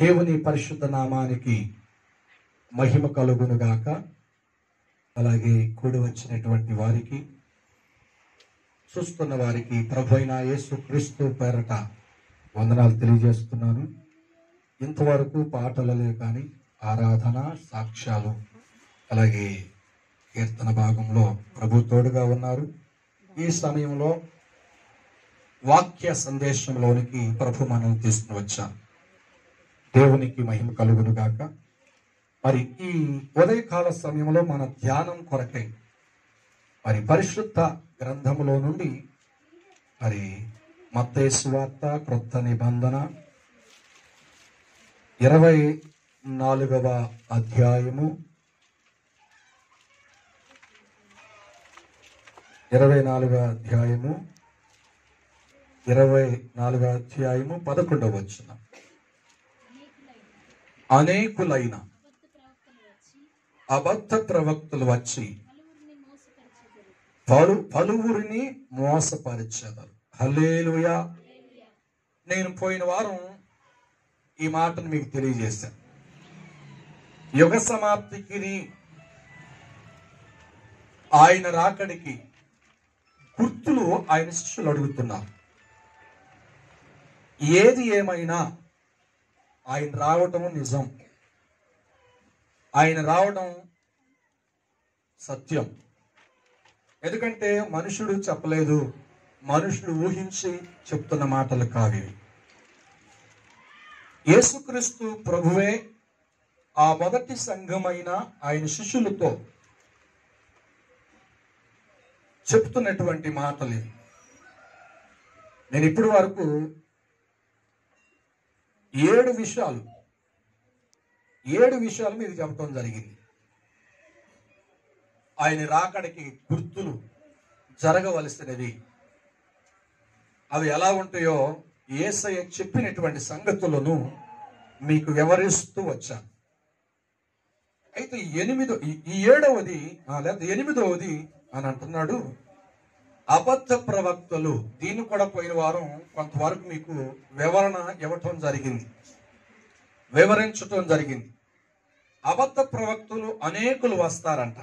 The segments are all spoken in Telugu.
దేవుని పరిశుద్ధ నామానికి మహిమ కలుగునుగాక. అలాగే కూడి వచ్చినటువంటి వారికి, చూస్తున్న వారికి ప్రభువైన యేసుక్రీస్తు పేరట వందనాలు తెలియజేస్తున్నాను. ఇంతవరకు పాటలలే కానీ ఆరాధన, సాక్ష్యాలు, అలాగే కీర్తన భాగంలో ప్రభు తోడుగా ఉన్నారు. ఈ సమయంలో వాక్య సందేశంలోనికి ప్రభు మనం తీసుకుని వచ్చారు. దేవునికి మహిమ కలుగునుగాక. మరి ఈ ఉదయకాల సమయంలో మన ధ్యానం కొరకై మరి పరిశుద్ధ గ్రంథములో నుండి మరి మత్తయి సువార్త క్రొత్త నిబంధన 24వ అధ్యాయము 11వ వచనం. అనేకులైన అబద్ధ ప్రవక్తలు వచ్చి పలువురిని మోసపరిచెదరు. హల్లెలూయా. నేను పోయిన వారం ఈ మాటను మీకు తెలియజేశాను. యుగ సమాప్తికి, ఆయన రాకడికి గుర్తులు ఆయన శిష్యులు అడుగుతున్నారు. ఏది ఏమైనా ఆయన రావటం నిజం, ఆయన రావడం సత్యం. ఎందుకంటే మనుషుడు చెప్పలేదు, మనుషుడు ఊహించి చెప్తున్న మాటలు కావి. యేసుక్రీస్తు ప్రభువే ఆ మొదటి సంఘమైన ఆయన శిష్యులతో చెప్తున్నటువంటి మాటలు ఇవి. నేను ఇప్పటి వరకు 7 విషయాలు మీకు చెప్పడం జరిగింది. ఆయన రాకడికి గుర్తులు జరగవలసినవి, అవి ఎలా ఉంటాయో యేసయ్య చెప్పినటువంటి సంగతులను మీకు వివరిస్తూ వచ్చాను. అయితే 8వది అని అంటున్నాడు, అబద్ధ ప్రవక్తలు. దీన్ని కూడా పోయిన వారం కొంతవరకు మీకు వివరించటం జరిగింది. అబద్ధ ప్రవక్తలు అనేకులు వస్తారంట,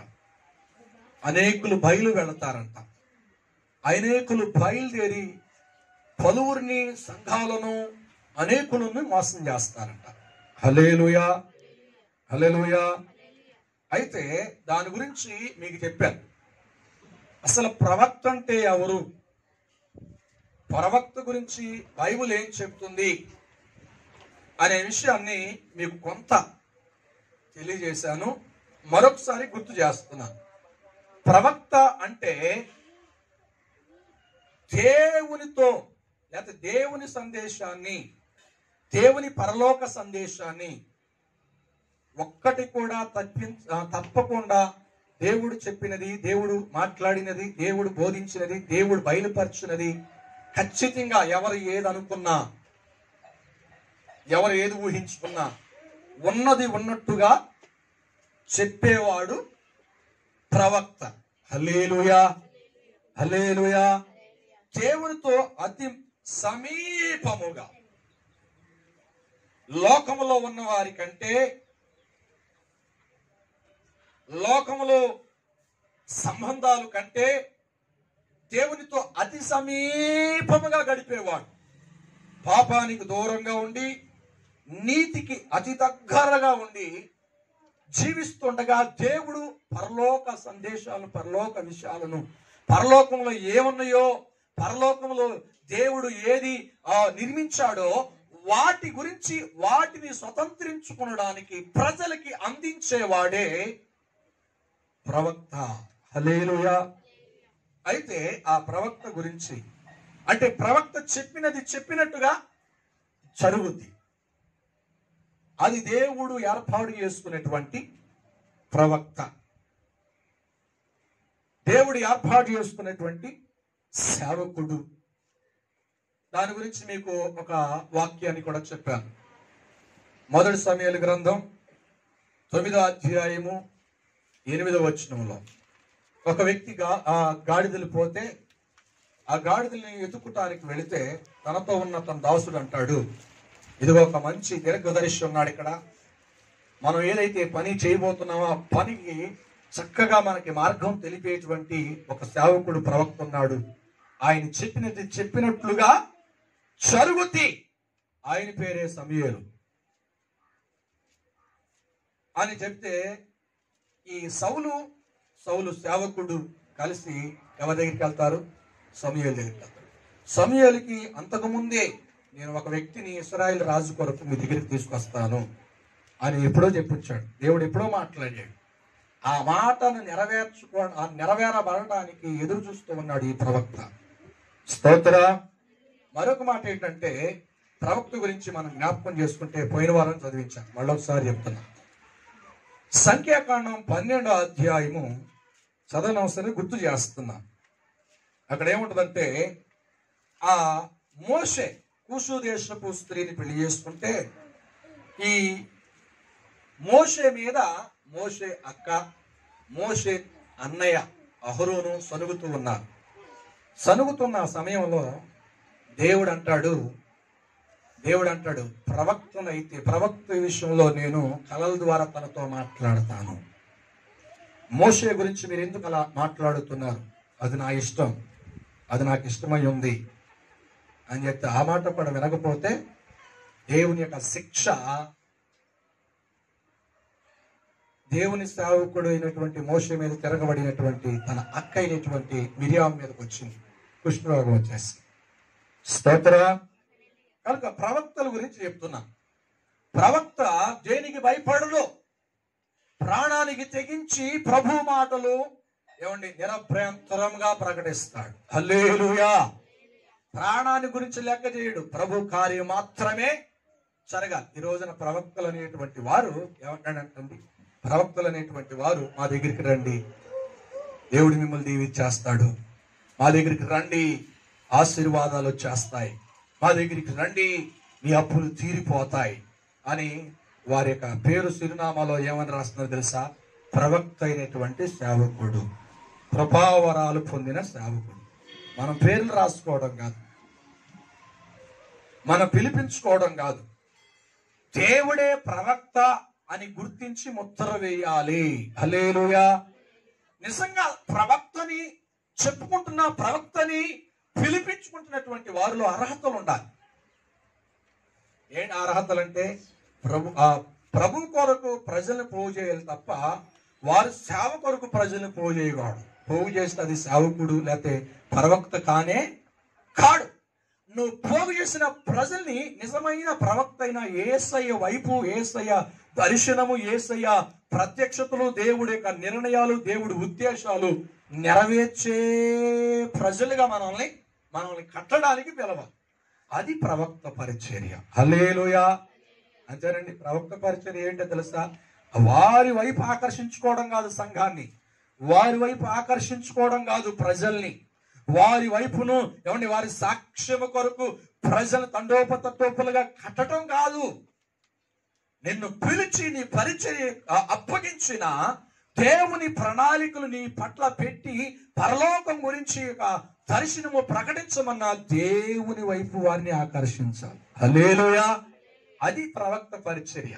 అనేకులు బయలు వెళతారంట, అనేకులు బయలుదేరి పలువురిని, సంఘాలను, అనేకులను మోసం చేస్తారంట. హల్లెలూయా, హల్లెలూయా. అయితే దాని గురించి మీకు చెప్పాను. అసలు ప్రవక్త అంటే ఎవరు, ప్రవక్త గురించి బైబిల్ ఏం చెప్తుంది అనే విషయాన్ని మీకు కొంత తెలియజేశాను. మరొకసారి గుర్తు చేస్తున్నాను. ప్రవక్త అంటే దేవునితో, లేకపోతే దేవుని సందేశాన్ని, దేవుని పరలోక సందేశాన్ని ఒక్కటి కూడా తప్పకుండా దేవుడు చెప్పినది, దేవుడు మాట్లాడినది, దేవుడు బోధించినది, దేవుడు బయలుపరిచినది ఖచ్చితంగా ఎవరు ఏది అనుకున్నా, ఎవరు ఏది ఊహించుకున్నా ఉన్నది ఉన్నట్టుగా చెప్పేవాడు ప్రవక్త. హల్లెలూయా, హల్లెలూయా. దేవునితో అతి సమీపముగా, లోకములో ఉన్న వారి కంటే, లోకములో సంబంధాలు కంటే దేవునితో అతి సమీపముగా గడిపేవాడు. పాపానికి దూరంగా ఉండి, నీతికి అతి దగ్గరగా ఉండి జీవిస్తుండగా దేవుడు పరలోక సందేశాలను, పరలోక విషయాలను, పరలోకంలో ఏమున్నాయో, పరలోకంలో దేవుడు ఏది నిర్మించాడో వాటి గురించి, వాటిని స్వతంత్రించుకోవడానికి ప్రజలకి అందించేవాడే ప్రవక్త. హల్లెలూయా. అయితే ఆ ప్రవక్త గురించి, అంటే ప్రవక్త చెప్పినది చెప్పినట్టుగా జరుగుద్ది. అది దేవుడు ఏర్పాటు చేసుకున్నటువంటి ప్రవక్త, దేవుడు ఏర్పాటు చేసుకున్నటువంటి సేవకుడు. దాని గురించి మీకు ఒక వాక్యాన్ని కూడా చెప్పాను. 1 సమూయేలు గ్రంథం 9వ అధ్యాయము 8వ వచనంలో ఒక వ్యక్తి గాడిదలు పోతే ఆ గాడిదల్ని ఎత్తుకుటానికి వెళితే తనతో ఉన్న తన దాసుడు అంటాడు, ఇదిగో ఒక మంచి దీర్ఘదర్శి ఉన్నాడు ఇక్కడ. మనం ఏదైతే పని చేయబోతున్నామో ఆ పనికి చక్కగా మనకి మార్గం తెలిపేటువంటి ఒక సేవకుడు, ప్రవక్త ఉన్నాడు. ఆయన చెప్పినది చెప్పినట్లుగా జరుగుతి. ఆయన పేరే సమూయేలు అని చెప్తే ఈ సౌలు సేవకుడు కలిసి ఎవరి దగ్గరికి వెళ్తారు? సమూయేలు దగ్గరికి వెళ్తారు. సమూయేలుకి అంతకుముందే నేను ఒక వ్యక్తిని ఇశ్రాయేలు రాజు కొరకు మీ దగ్గరికి తీసుకొస్తాను అని ఎప్పుడో చెప్పించాడు. దేవుడు ఎప్పుడో మాట్లాడాడు. ఆ మాటను నెరవేరబడటానికి ఎదురు చూస్తూ ఉన్నాడు ఈ ప్రవక్త. స్తోత్ర. మరొక మాట ఏంటంటే, ప్రవక్త గురించి మనం జ్ఞాపకం చేసుకుంటే పోయిన వారం చదివించాం, మళ్ళొకసారి చెప్తున్నా. సంఖ్యాకాండం 12వ అధ్యాయము చదవనవసరం గుర్తు చేస్తున్నా. అక్కడ ఏముంటుందంటే, ఆ మోషే కూషు దేశపు స్త్రీని పెళ్లి చేసుకుంటే ఈ మోషే మీద మోషే అక్క, మోషే అన్నయ్య అహరోను సనుగుతున్న సమయంలో దేవుడు అంటాడు, ప్రవక్త విషయంలో నేను కలల ద్వారా తనతో మాట్లాడతాను. మోషే గురించి మీరు ఎందుకు అలా మాట్లాడుతున్నారు? అది నా ఇష్టం, అది నాకు ఇష్టమై ఉంది అని చెప్తే ఆ మాట కూడా వినకపోతే దేవుని యొక్క శిక్ష దేవుని సేవకుడు అయినటువంటి మోషే మీద తిరగబడినటువంటి తన అక్క అయినటువంటి మిరియాం మీదకి వచ్చింది. కుష్ఠరోగం వచ్చేసి. స్తోత్ర. కనుక ప్రవక్తల గురించి చెప్తున్నా. ప్రవక్త దేనికి భయపడడు, ప్రాణానికి తెగించి ప్రభు మాటలు నిరభ్యంతరంగా ప్రకటిస్తాడు. హల్లెలూయా. ప్రాణాన్ని గురించి లెక్క చేయడు, ప్రభు కార్యం మాత్రమే జరగాలి. ఈ రోజున ప్రవక్తలు అనేటువంటి వారు ఏమంటాడంటండి, ప్రవక్తలు అనేటువంటి వారు మా దగ్గరికి రండి, దేవుడు మిమ్మల్ని దీవించేస్తాడు, మా దగ్గరికి రండి ఆశీర్వాదాలు వచ్చేస్తాయి, మా దగ్గరికి రండి మీ అప్పులు తీరిపోతాయి అని వారి యొక్క పేరు చిరునామాలో ఏమని రాస్తున్నారు తెలుసా? ప్రవక్త అయినటువంటి సేవకుడు, కృపావరాలు పొందిన సేవకుడు. మనం పేర్లు రాసుకోవడం కాదు, మనం పిలిపించుకోవడం కాదు, దేవుడే ప్రవక్త అని గుర్తించి ముద్ర వేయాలి. హల్లెలూయా. నిజంగా ప్రవక్తని చెప్పుకుంటున్న ప్రవక్తని పిలిపించుకుంటున్నటువంటి వారిలో అర్హతలు ఉండాలి. ఏంటి అర్హతలు అంటే, ప్రభు కొరకు ప్రజలను పోగు చేయాలి తప్ప వారు సేవ కొరకు ప్రజలను పోగు చేయకూడదు. పోగు చేస్తే అది సేవకుడు లేకపోతే ప్రవక్త కానే కాడు. నువ్వు పోగు చేసిన ప్రజల్ని నిజమైన ప్రవక్త అయిన యేసయ్య వైపు, యేసయ్య దర్శనము, యేసయ్య ప్రత్యక్షతలు, దేవుడి యొక్క నిర్ణయాలు, దేవుడి ఉద్దేశాలు నెరవేర్చే ప్రజలుగా మనల్ని కట్టడానికి పిలవాలి. అది ప్రవక్త పరిచర్య. హల్లెలూయా. అంతేనండి. ప్రవక్త పరిచర్య ఏంటో తెలుసా? వారి వైపు ఆకర్షించుకోవడం కాదు సంఘాన్ని, వారి వైపు ఆకర్షించుకోవడం కాదు ప్రజల్ని, వారి వైపును వారి సాక్ష్యము కొరకు ప్రజలు తండోపతట్టోపులుగా కట్టడం కాదు. నిన్ను పిలిచి నీ పరిచర్య అప్పగించిన దేవుని ప్రణాళికలు నీ పట్ల పెట్టి పరలోకం గురించి దర్శనము ప్రకటించమన్న దేవుని వైపు వారిని ఆకర్షించాలి. హల్లెలూయా. అది ప్రవక్త పరిచర్య.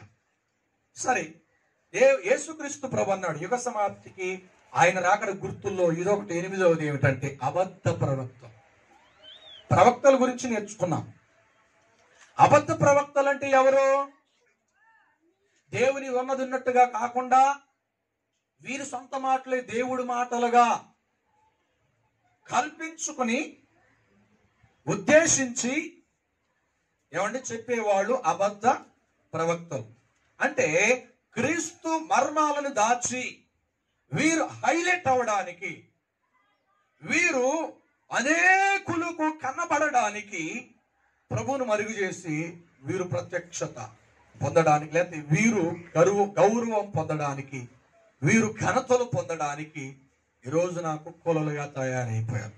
సరే, యేసుక్రీస్తు ప్రభు అన్నాడు, యుగ సమాప్తికి ఆయన రాకడ గుర్తుల్లో ఇదొకటి 8వది ఏమిటంటే అబద్ధ ప్రవక్త. ప్రవక్తల గురించి నేర్చుకున్నాం. అబద్ధ ప్రవక్తలు అంటే ఎవరు? దేవుని ఉన్నది ఉన్నట్టుగా కాకుండా వీరి సొంత మాటలే దేవుడి మాటలుగా కల్పించుకుని ఉద్దేశించి చెప్పేవాళ్ళు అబద్ధ ప్రవక్తలు. అంటే క్రీస్తు మర్మాలను దాచి వీరు హైలైట్ అవ్వడానికి, వీరు అనేకులకు కనబడడానికి, ప్రభువును మరుగు చేసి వీరు ప్రత్యక్షత పొందడానికి, లేకపోతే వీరు గౌరవం పొందడానికి, వీరు ఘనతలు పొందడానికి ఈ రోజున కుక్కలుగా తయారైపోయారు.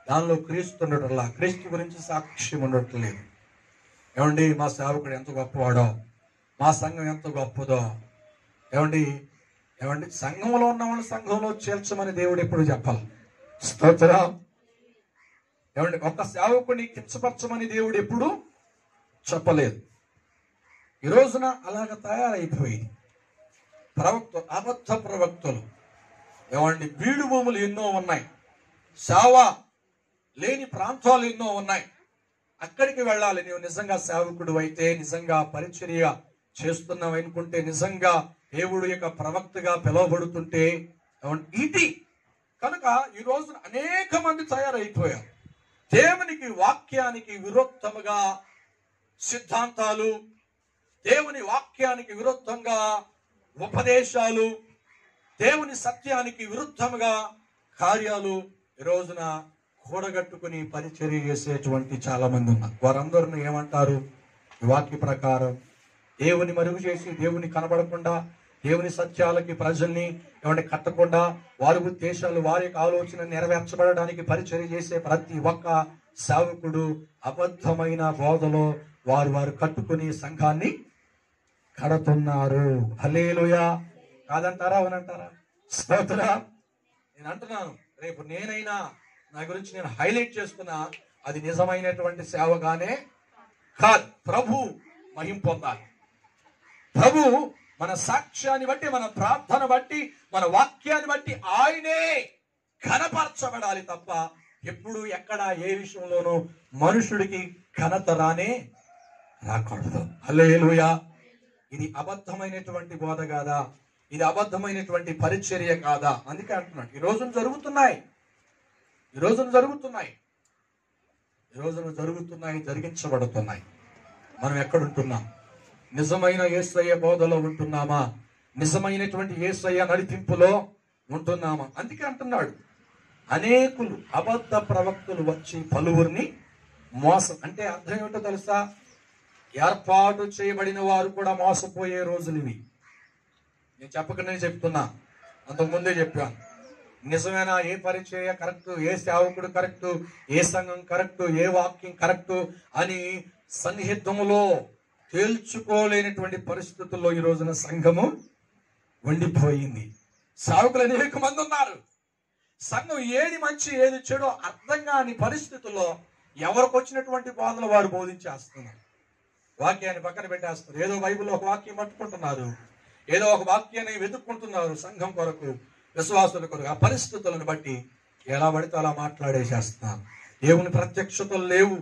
దానిలో క్రీస్తు ఉండటంలా, క్రీస్తు గురించి సాక్ష్యం ఉండట్లేదు. మా సేవకుడు ఎంత గొప్పవాడో, మా సంఘం ఎంత గొప్పదో, సంఘంలో ఉన్న వాళ్ళు సంఘంలో చేర్చమని దేవుడు ఎప్పుడు చెప్పాలి. స్తోత్రం. ఒక సేవకుడిని కించపరచమని దేవుడు ఎప్పుడు చెప్పలేదు. ఈ రోజున అలాగ తయారైపోయింది. అబద్ధ ప్రవక్తలు, ఏమండి, బీడు భూములు ఎన్నో ఉన్నాయి, సేవ లేని ప్రాంతాలు ఎన్నో ఉన్నాయి. అక్కడికి వెళ్ళాలి. నీవు నిజంగా సేవకుడు అయితే, నిజంగా పరిచర్య చేస్తున్నావు అనుకుంటే, నిజంగా దేవుడు యొక్క ప్రవక్తగా పిలువబడుతుంటే ఇది కనుక ఈ రోజున అనేక మంది తయారైపోయారు. దేవునికి వాక్యానికి విరుద్ధముగా సిద్ధాంతాలు, దేవుని వాక్యానికి విరుద్ధంగా ఉపదేశాలు, దేవుని సత్యానికి విరుద్ధముగా కార్యాలు ఈ రోజున కూడగట్టుకుని పరిచర్య చేసేటువంటి చాలా మంది ఉన్నారు. వారందరిని ఏమంటారు? ఈ వాక్య ప్రకారం దేవుని మరుగు చేసి, దేవుని కనబడకుండా, దేవుని సత్యాలకి ప్రజల్ని ఏమంటే కట్టకుండా, వారి ఉద్దేశాలు, వారి యొక్క ఆలోచన నెరవేర్చబడడానికి పరిచర్య చేసే ప్రతి ఒక్క సేవకుడు అబద్ధమైన బోధలో వారు కట్టుకుని సంఘాన్ని కడుతున్నారు. హల్లెలూయా. కాదంటారా? అవునంటారా? స్తోత్రం. నేను అంటున్నాను, రేపు నేనైనా నా గురించి నేను హైలైట్ చేసుకున్నా, అది నిజమైనటువంటి సేవగానే కాదు. ప్రభు మహిమ పొందాలి. ప్రభు మన సాక్ష్యాన్ని బట్టి, మన ప్రార్థన బట్టి, మన వాక్యాన్ని బట్టి ఆయనే ఘనపరచబడాలి తప్ప ఎప్పుడు ఎక్కడ ఏ విషయంలోనూ మనుషుడికి ఘనత రాకూడదు. హల్లెలూయా. ఇది అబద్ధమైనటువంటి బోధ కాదా? ఇది అబద్ధమైనటువంటి పరిచర్య కాదా? అందుకే అంటున్నాడు, ఈ రోజున జరుగుతున్నాయి, జరిగించబడుతున్నాయి. మనం ఎక్కడుంటున్నాం? నిజమైన యేసయ్య బోధలో ఉంటున్నామా? నిజమైనటువంటి యేసయ్య నడిపింపులో ఉంటున్నామా? అందుకే అంటున్నాడు, అనేకులు అబద్ధ ప్రవక్తలు వచ్చి పలువురిని మోసం. అంటే అర్థం ఏమిటో తెలుసా? ఏర్పాటు చేయబడిన వారు కూడా మోసపోయే రోజులు ఇవి. నేను చెప్పకనే చెప్తున్నా, అంతకుముందే చెప్పాను. నిజమైన ఏ పరిచర్య కరెక్ట్, ఏ సేవకుడు కరెక్ట్, ఏ సంఘం కరెక్ట్, ఏ వాక్యం కరెక్ట్ అని సన్నిహితములో తేల్చుకోలేనటువంటి పరిస్థితుల్లో ఈ రోజున సంఘము ఉండిపోయింది. సేవకులు అనేక మంది ఉన్నారు. సంఘం ఏది మంచి ఏది చెడో అర్థం కాని పరిస్థితుల్లో ఎవరికి వచ్చినటువంటి బోధలు వారు బోధించేస్తున్నారు. వాక్యాన్ని పక్కన పెట్టేస్తారు. ఏదో బైబిల్లో ఒక వాక్యం పట్టుకుంటున్నారు, ఏదో ఒక వాక్యాన్ని వెతుక్కుంటున్నారు సంఘం కొరకు, విశ్వాసుల కొరకు. ఆ పరిస్థితులను బట్టి ఎలా పడితే అలా మాట్లాడేసేస్తున్నారు. దేవుని ప్రత్యక్షతలు లేవు,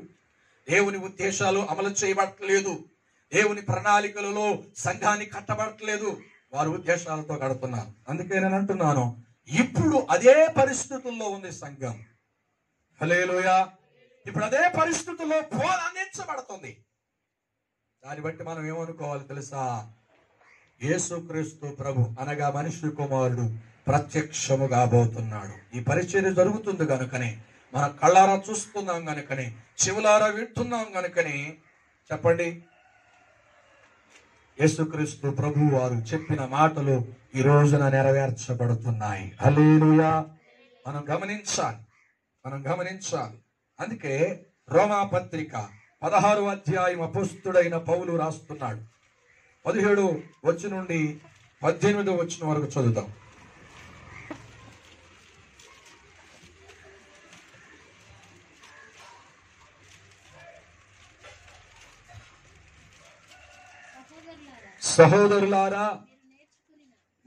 దేవుని ఉద్దేశాలు అమలు చేయబడట్లేదు, దేవుని ప్రణాళికలలో సంఘాన్ని కట్టబడట్లేదు, వారి ఉద్దేశాలతో కడుతున్నారు. అందుకే నేను అంటున్నాను, ఇప్పుడు అదే పరిస్థితుల్లో ఉంది సంఘం. హల్లెలూయా. ఇప్పుడు అదే పరిస్థితుల్లో బోధ అందించబడుతుంది. దాన్ని బట్టి మనం ఏమనుకోవాలి తెలుసా? యేసుక్రీస్తు ప్రభు అనగా మనిషి కుమారుడు ప్రత్యక్షము కాబోతున్నాడు. ఈ పరిచర్య జరుగుతుంది కనుకనే, మన కళ్ళారా చూస్తున్నాం కనుకనే, చెవులారా వింటున్నాం కనుకనే, చెప్పండి, యేసుక్రీస్తు ప్రభు వారు చెప్పిన మాటలు ఈ రోజున నెరవేర్చబడుతున్నాయి. హల్లెలూయా. మనం గమనించాలి. అందుకే రోమా పత్రిక 16వ అధ్యాయం అపోస్తుడైన పౌలు రాస్తున్నాడు. 17 వచనం నుండి 18వ వచనం వరకు చదువుతాం. సహోదరులారా,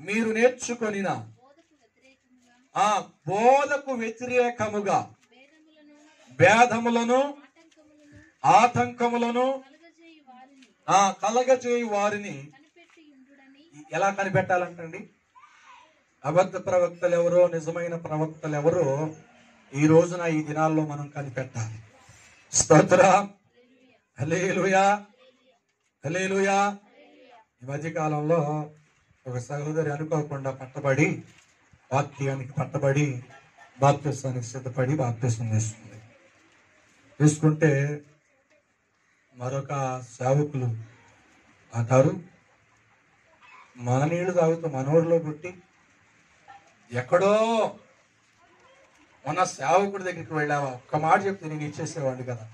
మీరు నేర్చుకొనిన ఆ బోధకు వ్యతిరేకముగా భేదములను, ఆటంకములను కలగజేయి వారిని ఎలా కనిపెట్టాలంటండి? అబద్ధ ప్రవక్తలు ఎవరో, నిజమైన ప్రవక్తలు ఎవరో ఈ రోజున ఈ దినాల్లో మనం కనిపెట్టాలి. స్తోత్రం. హల్లెలూయా. హల్లెలూయా. ఈ మధ్యకాలంలో ఒక సహోదరి అనుకోకుండా వాక్యానికి పట్టబడి బాప్తిసానికి సిద్ధపడి బాప్తిసం తీసుకుంటే మరొక సేవకులు అంటారు, మన నీళ్లు తాగుతూ మనోడిలో పుట్టి ఎక్కడో మన సేవకుడి దగ్గరికి వెళ్ళావా, ఒక్క మాట చెప్తే నేను ఇచ్చేసేవాడిని కదా.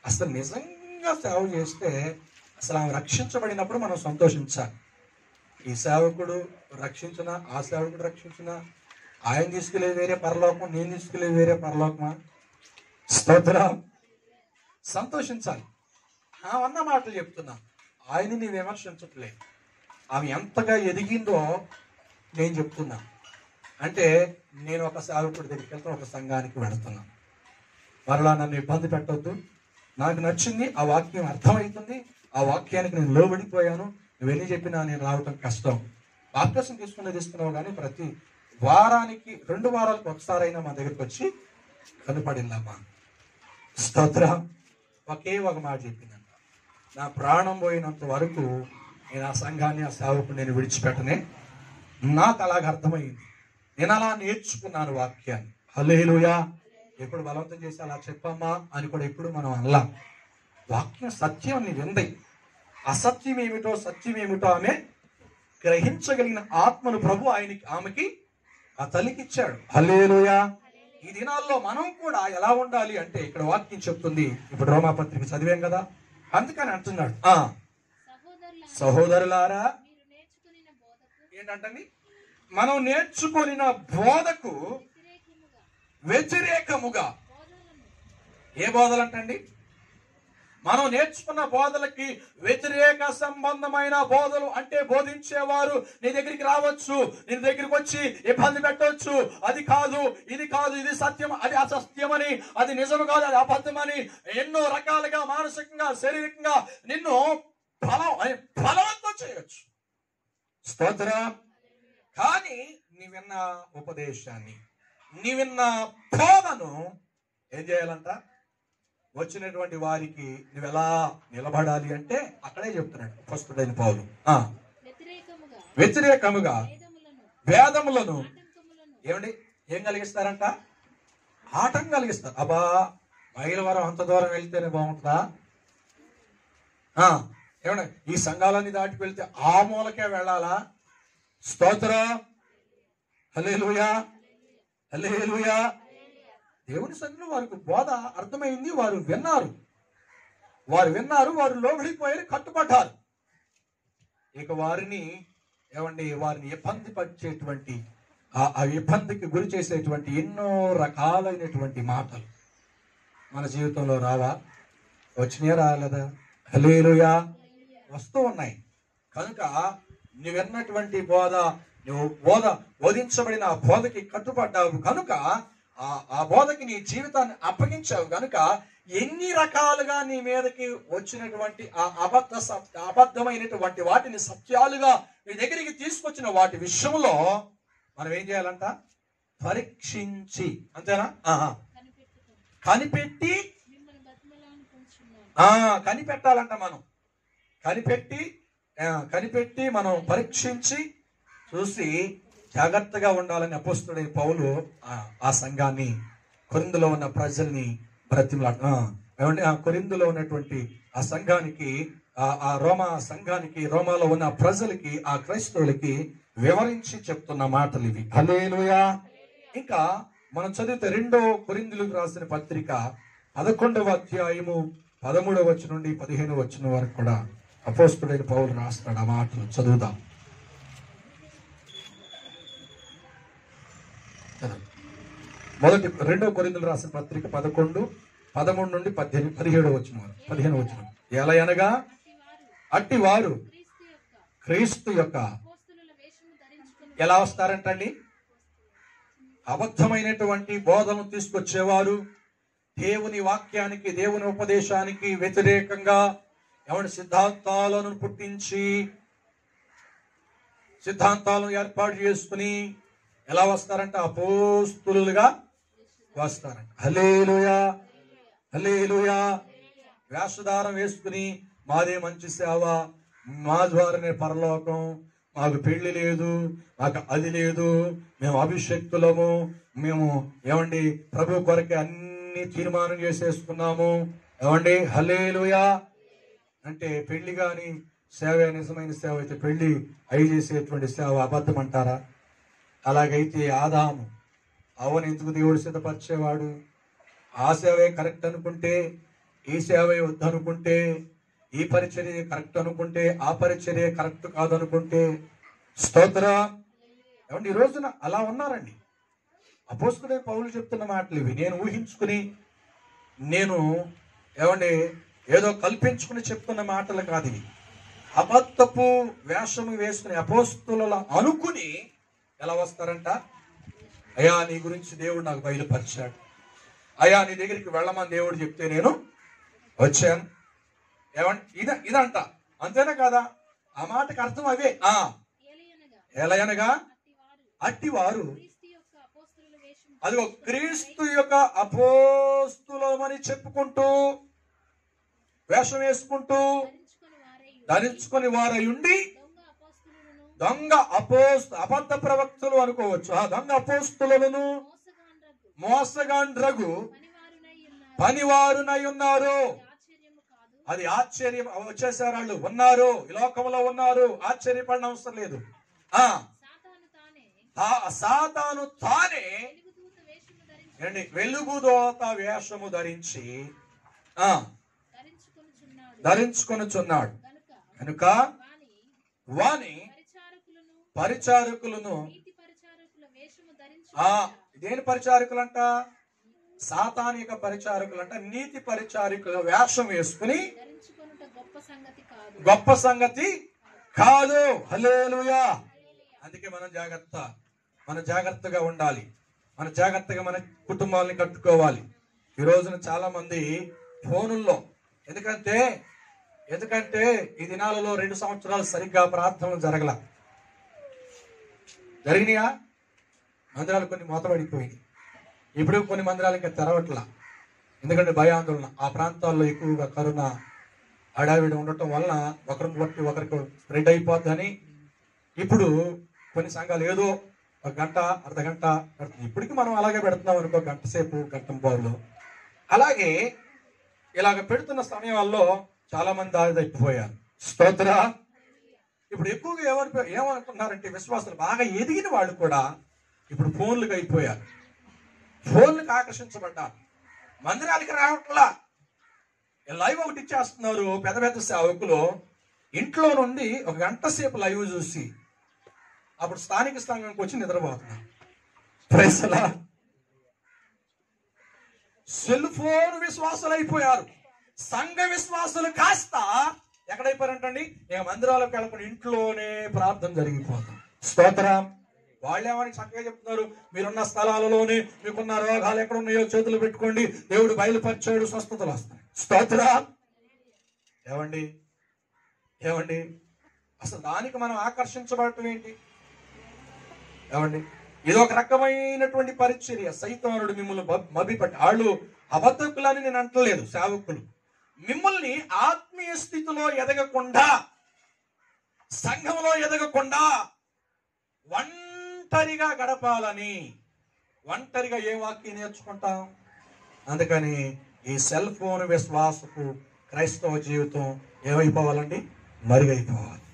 అసలు నిజంగా సేవ చేస్తే అసలు ఆమె రక్షించబడినప్పుడు మనం సంతోషించాలి. ఈ సేవకుడు రక్షించిన, ఆ సేవకుడు రక్షించిన, ఆయన తీసుకెళ్ళేది వేరే పరలోకం, నేను తీసుకెళ్ళేది వేరే పరలోకమా? స్తోత్రం. సంతోషించాలి. అన్న మాటలు చెప్తున్నా. ఆయనని విమర్శించట్లేదు. ఆమె ఎంతగా ఎదిగిందో నేను చెప్తున్నా. అంటే నేను ఒక సేవకుడి దగ్గరికి వెళ్తాను, ఒక సంఘానికి వెళుతున్నాను. మరలా నన్ను ఇబ్బంది పెట్టవద్దు. నాకు నచ్చింది, ఆ వాక్యం అర్థమవుతుంది, ఆ వాక్యానికి నేను లోబడిపోయాను. నువ్వెన్ని చెప్పినా నేను రావటం కష్టం. బాప్టిజం తీసుకున్నావు కానీ ప్రతి వారానికి 2 వారాలకు ఒకసారైనా మా దగ్గరికి వచ్చి కనపడిందమ్మా. స్తోత్రం. ఒకే ఒక మాట చెప్పిందంట, నా ప్రాణం పోయినంత వరకు నేను ఆ సంఘాన్ని, ఆ సేవకుని నేను విడిచిపెట్టనే. నాకు అలాగ అర్థమైంది. నేను అలా నేర్చుకున్నాను వాక్యాన్ని. హల్లెలూయా. ఎప్పుడు బలవంతం చేసి అలా చెప్పమ్మా అని కూడా ఎప్పుడు మనం అనలా. వాక్యం సత్యం అని వింది. అసత్యం ఏమిటో సత్యం ఏమిటో ఆమె గ్రహించగలిగిన ఆత్మను ప్రభు ఆమెకి ఆ తల్లికి ఇచ్చాడు. హల్లెలూయా. ఈ దినాల్లో మనం కూడా ఎలా ఉండాలి అంటే ఇక్కడ వాక్యం చెప్తుంది. ఇప్పుడు రోమాపత్రిక చదివాం కదా, అందుకని అంటున్నాడు, సహోదరులారా ఏంటంటండి, మనం నేర్చుకొనిన బోధకు వ్యతిరేకముగా. ఏ బోధలు అంటండి? మనం నేర్చుకున్న బోధలకి వ్యతిరేక సంబంధమైన బోధలు అంటే బోధించేవారు నీ దగ్గరికి రావచ్చు, నీ దగ్గరికి వచ్చి ఇబ్బంది పెట్టవచ్చు. అది కాదు, ఇది కాదు, ఇది సత్యం, అది అసత్యమని, అది నిజము కాదు, అది అబద్ధమని ఎన్నో రకాలుగా మానసికంగా శారీరకంగా నిన్ను బలవంతం చేయవచ్చు. స్తోత్రం. కానీ నీ విన్న ఉపదేశాన్ని, నీ విన్న బోధను ఏం చేయాలంట? వచ్చినటువంటి వారికి నువ్వెలా నిలబడాలి అంటే అక్కడే చెప్తున్నాడు అపొస్తలుడైన పౌలు. వ్యతిరేకముగా వేదములను ఏమండి ఏం కలిగిస్తారంట? ఆటం కలిగిస్తారు. అబ్బా, మైలవరం అంత దూరం వెళ్తేనే బాగుంటుందా? ఏమండి ఈ సంఘాలన్నీ దాటి వెళ్తే ఆ మూలకే వెళ్ళాలా? స్తోత్రం. హల్లెలూయా, హల్లెలూయా. దేవుని సన్నిధిలో వారికి బోధ అర్థమైంది. వారు విన్నారు, వారు లోబడిపోయారు, కట్టుబడ్డారు. ఇక వారిని ఇబ్బంది పరిచేటువంటి, ఆ ఇబ్బందికి గురి చేసేటువంటి ఎన్నో రకాలైనటువంటి మాటలు మన జీవితంలో రావా? వచ్చినాయా? రాలేదా? హల్లెలూయా. వస్తూ ఉన్నాయి. కనుక నువ్వెన్నటువంటి బోధించబడిన ఆ బోధకి కట్టుబడ్డావు కనుక, ఆ బోధకి నీ జీవితాన్ని అప్పగించావు కనుక, ఎన్ని రకాలుగా నీ మీదకి వచ్చినటువంటి ఆ అబద్ధమైనటువంటి వాటిని సత్యాలుగా నీ దగ్గరికి తీసుకొచ్చిన వాటి విషయంలో మనం ఏం చేయాలంట? పరీక్షించి, అంతేనా? కనిపెట్టాలంట. మనం కనిపెట్టి మనం పరీక్షించి చూసి జాగ్రత్తగా ఉండాలని అపోస్తలుడైన పౌలు ఆ సంఘాన్ని, కొరింథులో ఉన్న ప్రజల్ని కొరింథులో ఉన్నటువంటి ఆ సంఘానికి, ఆ రోమా సంఘానికి, రోమాలో ఉన్న ప్రజలకి, ఆ క్రైస్తవులకి వివరించి చెప్తున్న మాటలు ఇవి. హల్లెలూయా. ఇంకా మనం చదివితే 2 కొరింథీయులకు రాసిన పత్రిక 11వ అధ్యాయము 13వ వచనం నుండి 15వ వచనం వరకు కూడా అపోస్తలుడైన పౌలు రాస్తున్నాడు. ఆ మాటలు చదువుదాం. మొదటి 2వ కొరింథీయులకు రాసిన పత్రిక 11:13 నుండి 17వ వచనం వరకు 15వ వచనం. ఎలా అనగా అట్టి వారు క్రీస్తు యొక్క ఎలా వస్తారంటండి? అబద్ధమైనటువంటి బోధనలు తీసుకొచ్చేవారు, దేవుని వాక్యానికి, దేవుని ఉపదేశానికి వ్యతిరేకంగా సిద్ధాంతాలను పుట్టించి, సిద్ధాంతాలను ఏర్పాటు చేసుకుని ఎలా వస్తారంట? అపోస్తలులుగా వస్తారంట. హల్లెలూయా, హల్లెలూయా. వేషధారం వేసుకుని మాదే మంచి సేవ, మా ద్వారానే పరలోకం, మాకు పెళ్లి లేదు, మాకు అది లేదు, మేము అభిషక్తులము, మేము ప్రభు కొరకే అన్ని తీర్మానం చేసేసుకున్నాము. హల్లెలూయా. అంటే పెళ్లి కాని సేవ నిజమైన సేవ అయితే పెళ్లి అయి చేసేటువంటి సేవ అబద్ధం అంటారా? అలాగైతే ఆదాము అవని ఎందుకు దేవుడు సిద్ధపరిచేవాడు? ఆ సేవే కరెక్ట్ అనుకుంటే, ఈ సేవే వద్దనుకుంటే, ఈ పరిచర్య కరెక్ట్ అనుకుంటే, ఆ పరిచర్య కరెక్ట్ కాదనుకుంటే, స్తోత్రం. ఈ రోజున అలా ఉన్నారండి. అపోస్తలుడైన పౌలు చెప్తున్న మాటలు ఇవి. నేను ఊహించుకుని, నేను ఏదో కల్పించుకుని చెప్తున్న మాటలు కాదు ఇవి. అబద్ధపు వేషము వేసుకుని అపోస్తుల అనుకుని ఎలా వస్తారంట? అయ్యా నీ గురించి దేవుడు నాకు బయలుపరిచాడు, అయ్యా నీ దగ్గరికి వెళ్ళమని దేవుడు చెప్తే నేను వచ్చాను. ఇదంట. అంతేనా కాదా? ఆ మాటకి అర్థం అవే. ఎలయనగా అట్టివారు అదిగో క్రీస్తు యొక్క అపోస్తులమని చెప్పుకుంటూ వేషం వేసుకుంటూ ధరించుకొని వారయుండి దొంగ అబద్ధ ప్రవక్తలు అనుకోవచ్చు. ఆ దొంగ అపోస్తులను మోసగాండ్రగు పనివారునై ఉన్నారు. అది ఆశ్చర్యం. వచ్చేసారు, వాళ్ళు ఉన్నారు, ఈ లోకంలో ఉన్నారు, ఆశ్చర్యపడిన అవసరం లేదు. సాతాను తానే వెలుగుదోత వేషము ధరించుకొనుచున్నాడు కనుక వాని పరిచారకులను దేని పరిచారకులంట? సాతాను యొక్క పరిచారకులంట. నీతి పరిచారకుల వేషం వేసుకుని గొప్ప సంగతి కాదు. హల్లెలూయా. అందుకే మనం జాగ్రత్తగా ఉండాలి. మన జాగ్రత్తగా మన కుటుంబాలని కట్టుకోవాలి. ఈ రోజున చాలా మంది ఫోనుల్లో, ఎందుకంటే ఈ దినాలలో 2 సంవత్సరాలు సరిగ్గా ప్రార్థనలు జరిగినాయా? మందిరాలు కొన్ని మూతపడిపోయినాయి. ఇప్పుడు కొన్ని మందిరాలు ఇంకా తెరవట్లా. ఎందుకంటే భయాందోళన. ఆ ప్రాంతాల్లో ఎక్కువగా కరోనా హడావిడి ఉండటం వలన ఒకరిని బట్టి ఒకరికి స్ప్రెడ్ అయిపోద్దని ఇప్పుడు కొన్ని సంఘాలు ఏదో 1 గంట అర్ధగంట ఇప్పటికి మనం అలాగే పెడుతున్నాం అనుకో, గంట సేపు గంటం బావులు. అలాగే ఇలాగ పెడుతున్న సమయంలో చాలా మంది ఆదైపోయారు. స్తోత్ర. ఇప్పుడు ఎక్కువగా ఏమనుకుంటున్నారంటే విశ్వాసాలు బాగా ఎదిగిన వాళ్ళు కూడా ఇప్పుడు ఫోన్లకు అయిపోయారు, ఫోన్లకు ఆకర్షించబడ్డారు, మందిరాలకి రావట్లా. లైవ్ ఒకటి ఇచ్చేస్తున్నారు పెద్ద పెద్ద సేవకులు. ఇంట్లో నుండి 1 గంట సేపు లైవ్ చూసి అప్పుడు స్థానిక సంఘంకి వచ్చి నిద్రపోతున్నారు. ప్రైస్లా. సెల్ ఫోన్ విశ్వాసాలు అయిపోయారు. సంఘ విశ్వాసాలు కాస్త ఎక్కడైపోయారంటండి? ఇక మందిరాలకు వెళ్ళకుండా ఇంట్లోనే ప్రార్థన జరిగిపోతాం. స్తోత్రం. వాళ్ళేమని చక్కగా చెప్తున్నారు, మీరున్న స్థలాలలోనే మీకున్న రోగాలు ఎక్కడ ఉన్నాయో చేతులు పెట్టుకోండి, దేవుడు బయలుపరిచాడు, స్వస్థతలు వస్తాయి. స్తోత్రం. ఏమండి అసలు దానికి మనం ఆకర్షించబడటం ఏంటి? ఇది ఒక రకమైనటువంటి పరిచర్య. సైతానుడు మిమ్మల్ని మభ్యపట్టి, వాళ్ళు అబద్ధకులని నేను అంటలేదు, సేవకులు మిమ్మల్ని ఆత్మీయ స్థితిలో ఎదగకుండా, సంఘంలో ఎదగకుండా ఒంటరిగా గడపాలని. ఒంటరిగా ఏ వాక్యం నేర్చుకుంటాం? అందుకని ఈ సెల్ ఫోన్ విశ్వాసపు క్రైస్తవ జీవితం ఏమైపోవాలండి? మరుగైపోవాలి.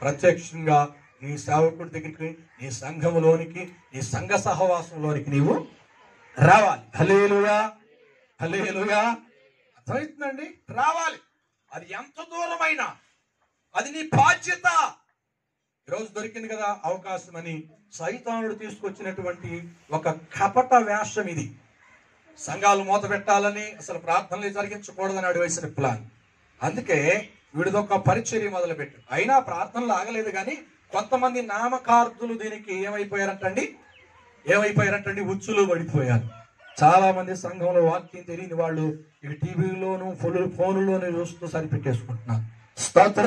ప్రత్యక్షంగా నీ సేవకుడి దగ్గరికి, నీ సంఘములోనికి, నీ సంఘ సహవాసంలోనికి నీవు రావాలి. హల్లెలూయా, హల్లెలూయా. అర్థమవుతుందండి? రావాలి. అది ఎంత దూరమైనా అది నీ బాధ్యత. ఈరోజు దొరికింది కదా అవకాశం అని సైతానుడు తీసుకొచ్చినటువంటి ఒక కపట వేషం ఇది. సంఘాలు మూత పెట్టాలని, అసలు ప్రార్థనలు జరిగించకూడదని అడి వేసిన ప్లాన్. అందుకే వీడిదొక పరిచర్య మొదలుపెట్టు. అయినా ప్రార్థనలు ఆగలేదు. కానీ కొంతమంది నామకార్థులు దీనికి ఏమైపోయారంటండి? ఉచ్చులు పడిపోయారు. చాలా మంది సంఘంలో వాక్యం తెలియని వాళ్ళు ఇక టీవీలోను ఫోనులోనే చూస్తూ సరిపెట్టేసుకుంటున్నారు. స్తోత్ర.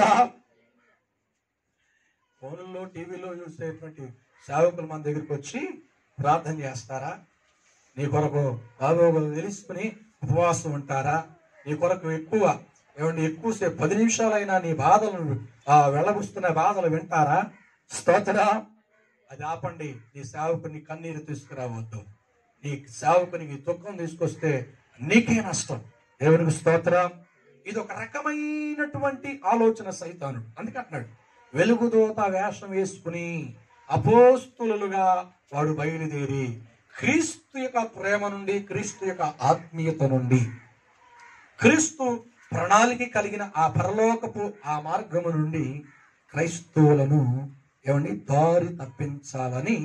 ఫోనుల్లో టీవీలో చూసేటువంటి సేవకులు మన దగ్గరికి వచ్చి ప్రార్థన చేస్తారా? నీ కొరకు బాగోగులు తెలుసుకుని ఉపవాసం ఉంటారా? నీ కొరకు ఎక్కువసేపు 10 నిమిషాలైనా నీ బాధలను వెళ్ళబుస్తున్న బాధలు వింటారా? స్తోత్ర. అది ఆపండి. నీ సేవకుని కన్నీరు తీసుకురావద్దు. నీ సేవకునికి దుఃఖం తీసుకొస్తే నీకే నష్టం. దేవునికి స్తోత్రం. ఇది ఒక రకమైనటువంటి ఆలోచన సైతానుడు. అందుకంటున్నాడు, వెలుగుదోత వేషం వేసుకుని అపోస్తులుగా వాడు బయలుదేరి క్రీస్తు యొక్క ప్రేమ నుండి, క్రీస్తు యొక్క ఆత్మీయత నుండి, క్రీస్తు ప్రణాళిక కలిగిన ఆ పరలోకపు ఆ మార్గము నుండి క్రైస్తవులను దారి తప్పించాలని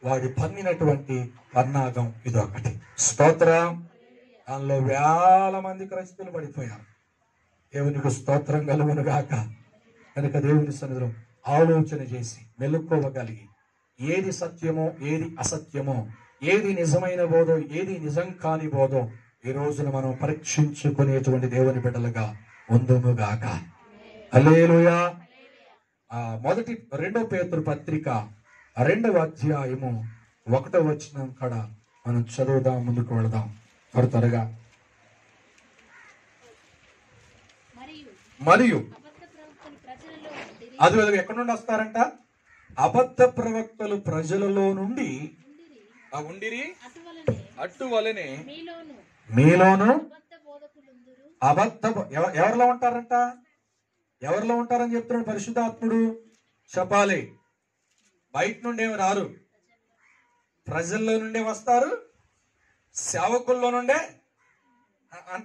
వాడు పన్నినటువంటి పన్నాగం ఇదొకటి. స్తోత్రం. దానిలో వేల మంది క్రైస్తవులు పడిపోయారు. దేవునికి స్తోత్రం కలుగును గాక. కనుక దేవుని సన్నిధిలో ఆలోచన చేసి మెలుక్కోవగలిగి ఏది సత్యమో ఏది అసత్యమో, ఏది నిజమైన బోధో ఏది నిజం కాని బోధో ఈ రోజున మనం పరీక్షించుకునేటువంటి దేవుని బిడ్డలుగా ఉందుముగాక. హల్లెలూయా. మొదటి 2 పేతురు పత్రిక 2వ అధ్యాయము 1వ వచనం కాడ మనం చదువుదాం, ముందుకు వెళదాం త్వరగా. మరియు అది ఎక్కడి నుండి వస్తారంట? అబద్ధ ప్రవక్తలు ప్రజలలో నుండి ఉండిరి, అటువలనే మీలోను ఎవరిలో ఉంటారంట? ఎవరిలో ఉంటారని చెప్తున్నాడు పరిశుద్ధాత్ముడు. చెప్పాలి, బయట నుండేమి రారు, ప్రజల్లో నుండే వస్తారు, సేవకుల్లో నుండే.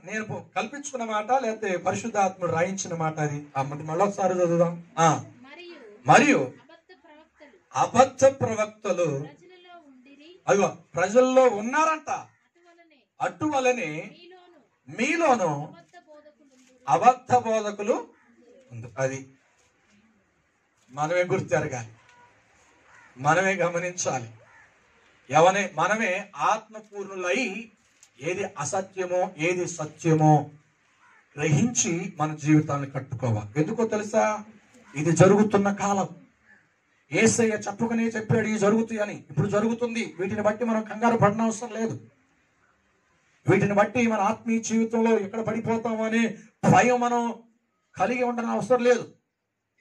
నేను కల్పించుకున్న మాట లేకపోతే పరిశుద్ధాత్ముడు రాయించిన మాట అది. మళ్ళీ ఒకసారి చదువుదాం. మరియు అబద్ధ ప్రవక్తలు అదిగో ప్రజల్లో ఉన్నారంట, అటువలనే మీలోను అబద్ధ బోధకులు. అది మనమే గుర్తెరగాలి, మనమే గమనించాలి. మనమే ఆత్మపూర్ణులై ఏది అసత్యమో ఏది సత్యమో గ్రహించి మన జీవితాన్ని కట్టుకోవాలి. ఎందుకో తెలుసా? ఇది జరుగుతున్న కాలం. యేసయ్య చెప్పకనే చెప్పాడు ఇది జరుగుతాయి అని. ఇప్పుడు జరుగుతుంది. వీటిని బట్టి మనం కంగారు పడిన అవసరం లేదు. వీటిని బట్టి మన ఆత్మీయ జీవితంలో ఎక్కడ పడిపోతామో అనే భయం మనం కలిగి ఉండని అవసరం లేదు.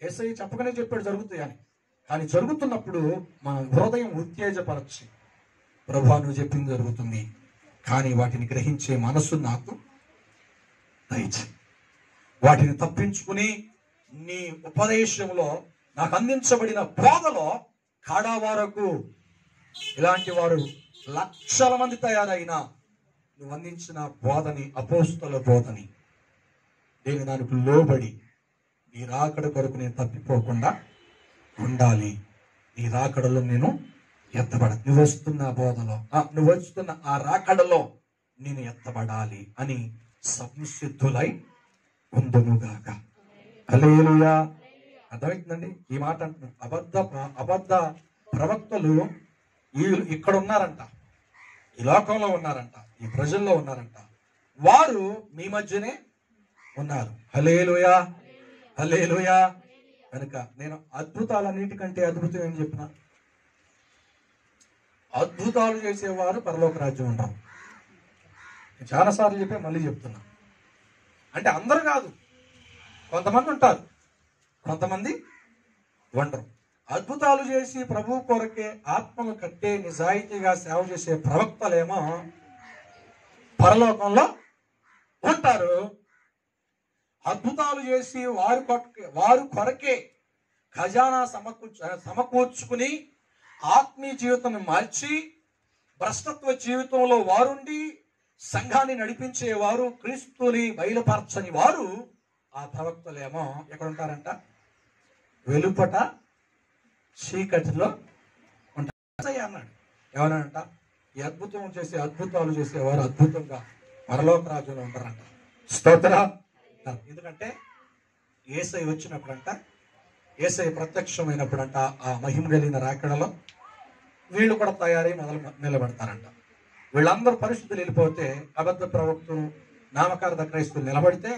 యేసయ్య చెప్పకనే చెప్పాడు జరుగుతాయి అని. కానీ జరుగుతున్నప్పుడు మన హృదయం ఉత్తేజపరచి, ప్రభువా నువ్వు చెప్పింది జరుగుతుంది, కానీ వాటిని గ్రహించే మనసు నాకు దయచేయి. వాటిని తప్పించుకుని నీ ఉపదేశంలో నాకు అందించబడిన బోధలో కాడా వరకు ఇలాంటి వారు లక్షల మంది తయారైనా నువ్వు అందించిన బోధని, అపోస్తల బోధని నేను దానికి లోబడి నీ రాకడ కొరకు నేను తప్పిపోకుండా ఉండాలి. నీ రాకడలో నేను ఎత్తబడాలి. నువ్వు వస్తున్న బోధలో, నువ్వు వస్తున్న ఆ రాకడలో నేను ఎత్తబడాలి అని సంసిద్ధులై ఉందుముగాక. హల్లెలూయా. అర్థమవుతుందండి ఈ మాట అంటున్నాను. అబద్ధ ప్రవక్తలు ఇక్కడ ఉన్నారంట, ఈ లోకంలో ఉన్నారంట, ఈ ప్రజల్లో ఉన్నారంట. వారు మీ మధ్యనే ఉన్నారు. హల్లెలూయా, హల్లెలూయా. కనుక నేను అద్భుతాలన్నిటికంటే అద్భుతం ఏం చెప్పిన, అద్భుతాలు చేసేవారు పరలోక రాజ్యం ఉంటారు. చాలాసార్లు చెప్పే మళ్ళీ చెప్తున్నా. అంటే అందరూ కాదు, కొంతమంది ఉంటారు, కొంతమంది ఉండరు. అద్భుతాలు చేసి ప్రభు కొరకే ఆత్మను కట్టే నిజాయితీగా సేవ చేసే ప్రవక్తలేమో పరలోకంలో ఉంటారు. అద్భుతాలు చేసి వారు కొరకే ఖజానా సమకూర్చుకుని ఆత్మీయ జీవితాన్ని మార్చి భ్రష్టత్వ జీవితంలో వారుండి సంఘాన్ని నడిపించేవారు, క్రీస్తుని బయలుపరచని వారు ఆ ప్రవక్తలేమో ఎక్కడ ఉంటారంట? వెలుపట చీకటిలో ఉంటారు అన్నాడు. ఎవరంట? ఈ అద్భుతాలు చేసేవారు అద్భుతంగా పరలోక రాజ్యంలో ఉంటారంట. స్తోత్ర. ఎందుకంటే యేసయ్య వచ్చినప్పుడంట, యేసయ్య ప్రత్యక్షమైనప్పుడంట ఆ మహిమ కలిగిన రాకడలో వీళ్ళు కూడా తయారై నిలబడతారంట. వీళ్ళందరూ పరిస్థితులు వెళ్ళిపోతే అబద్ధ ప్రవక్తలు, నామకార్థ క్రైస్తులు నిలబడితే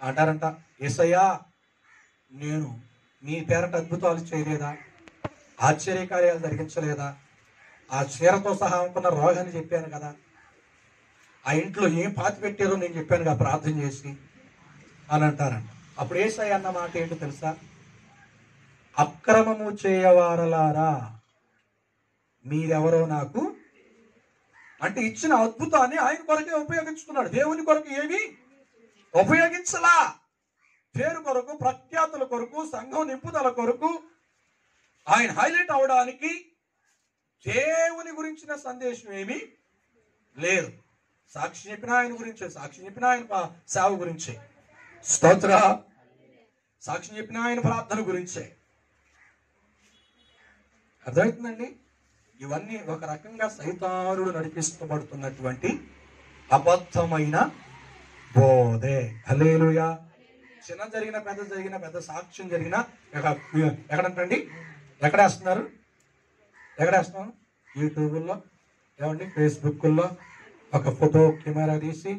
అంటారంట, యేసయ్యా నేను నీ పేరట అద్భుతాలు చేయలేదా, ఆశ్చర్యకార్యాలు జరిగించలేదా, ఆ చీరతో సహా అనుకున్న రోగాన్ని చెప్పాను కదా, ఆ ఇంట్లో ఏం పాతి పెట్టారో నేను చెప్పాను కదా ప్రార్థన చేసి అని అంటారంట. అప్పుడు యేసయ్య అన్న మాట ఏంటో తెలుసా? అక్రమము చేయవారలారా మీరెవరో నాకు, అంటే ఇచ్చిన అద్భుతాన్ని ఆయన కొరకే ఉపయోగించుకున్నాడు. దేవుని కొరకు ఏమి ఉపయోగించలా. పేరు కొరకు, ప్రఖ్యాతుల కొరకు, సంఘం నింపుదల కొరకు, ఆయన హైలైట్ అవడానికి దేవుని గురించిన సందేశం ఏమీ లేదు. సాక్షి చెప్పిన ఆయన గురించే, సాక్షి చెప్పిన ఆయన సేవ గురించే, స్తోత్ర. సాక్షి చెప్పిన ఆయన ప్రార్థన గురించే. అర్థమవుతుందండి? ఇవన్నీ ఒక రకంగా సైతానుడు నడిపిస్తబడుతున్నటువంటి అబద్ధమైన బోధే. హల్లెలూయా. చిన్న జరిగిన పెద్ద సాక్ష్యం జరిగిన ఎక్కడంటండి, ఎక్కడేస్తున్నారు, ఎక్కడేస్తున్నాం? యూట్యూబ్లో ఏమండి, ఫేస్బుక్లో ఒక ఫోటో కెమెరా తీసి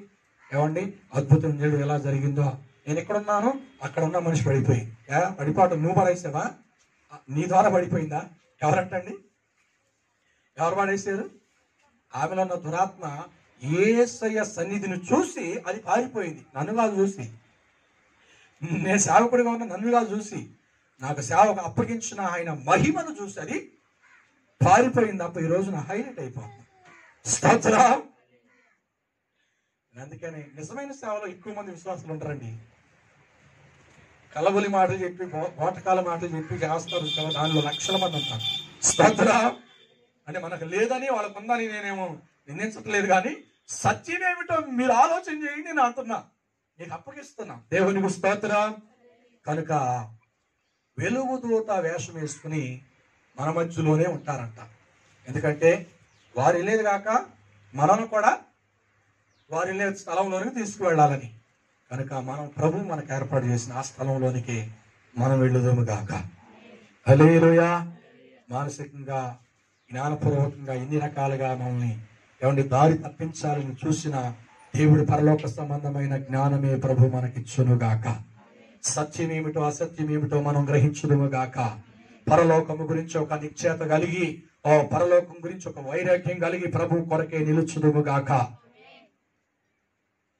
ఏమండి అద్భుతం చేడు ఎలా జరిగిందో, నేను ఎక్కడున్నాను అక్కడ ఉన్న మనిషి పడిపోయింది. పడిపోవటం నువ్వు పడేసావా? నీ ద్వారా పడిపోయిందా? ఎవరంటండి, ఎవరు పడేసారు? ఆమెలో ఉన్న దురాత్మ యేసయ్య సన్నిధిని చూసి అది పారిపోయింది. నన్ను కాదు చూసి, నేను సేవకుడిగా ఉన్న నన్ను కాదు చూసి, నాకు సేవకు అప్పగించిన ఆయన మహిమను చూసి అది పారిపోయింది. అప్పుడు ఈ రోజున హైలైట్ అయిపోతుంది. స్తోత్రం. అందుకని నిజమైన సేవలో ఎక్కువ మంది విశ్వాసులు ఉంటారండి. కలబులి మాటలు చెప్పి, బోటకాల మాటలు చెప్పి చేస్తారు, దానిలో లక్షల మంది ఉంటారు. స్తోత్రం. అంటే మనకు లేదని వాళ్ళకు ఉందని నేనేమో నిందించట్లేదు, కానీ సత్యం ఏమిటో మీరు ఆలోచన చేయండి. నేను అంటున్నా, నీకు అప్పగిస్తున్నా. దేవునికి స్తోత్రం. కనుక వెలుగుదూత వేషం వేసుకుని మన మధ్యలోనే ఉంటారంట. ఎందుకంటే వారు వెళ్ళేది కాక మనల్ని కూడా వారు వెళ్ళే స్థలంలోనికి తీసుకువెళ్ళాలని. కనుక మనం ప్రభు మనకు ఏర్పాటు చేసిన ఆ స్థలంలోనికి మనం వెళ్ళుదాము గాక. హల్లెలూయా. మానసికంగా, జ్ఞానపూర్వకంగా ఎన్ని రకాలుగా మనల్ని ఏమండి దారి తప్పించాలని చూసిన దేవుడి పరలోక సంబంధమైన జ్ఞానమే ప్రభు మనకిచ్చును గాక. సత్యం ఏమిటో అసత్యం ఏమిటో మనం గ్రహించుదుము గాక. పరలోకము గురించి ఒక నిశ్చయత కలిగి, పరలోకం గురించి ఒక వైరాగ్యం కలిగి ప్రభు కొరకే నిలుచుదుము గాక.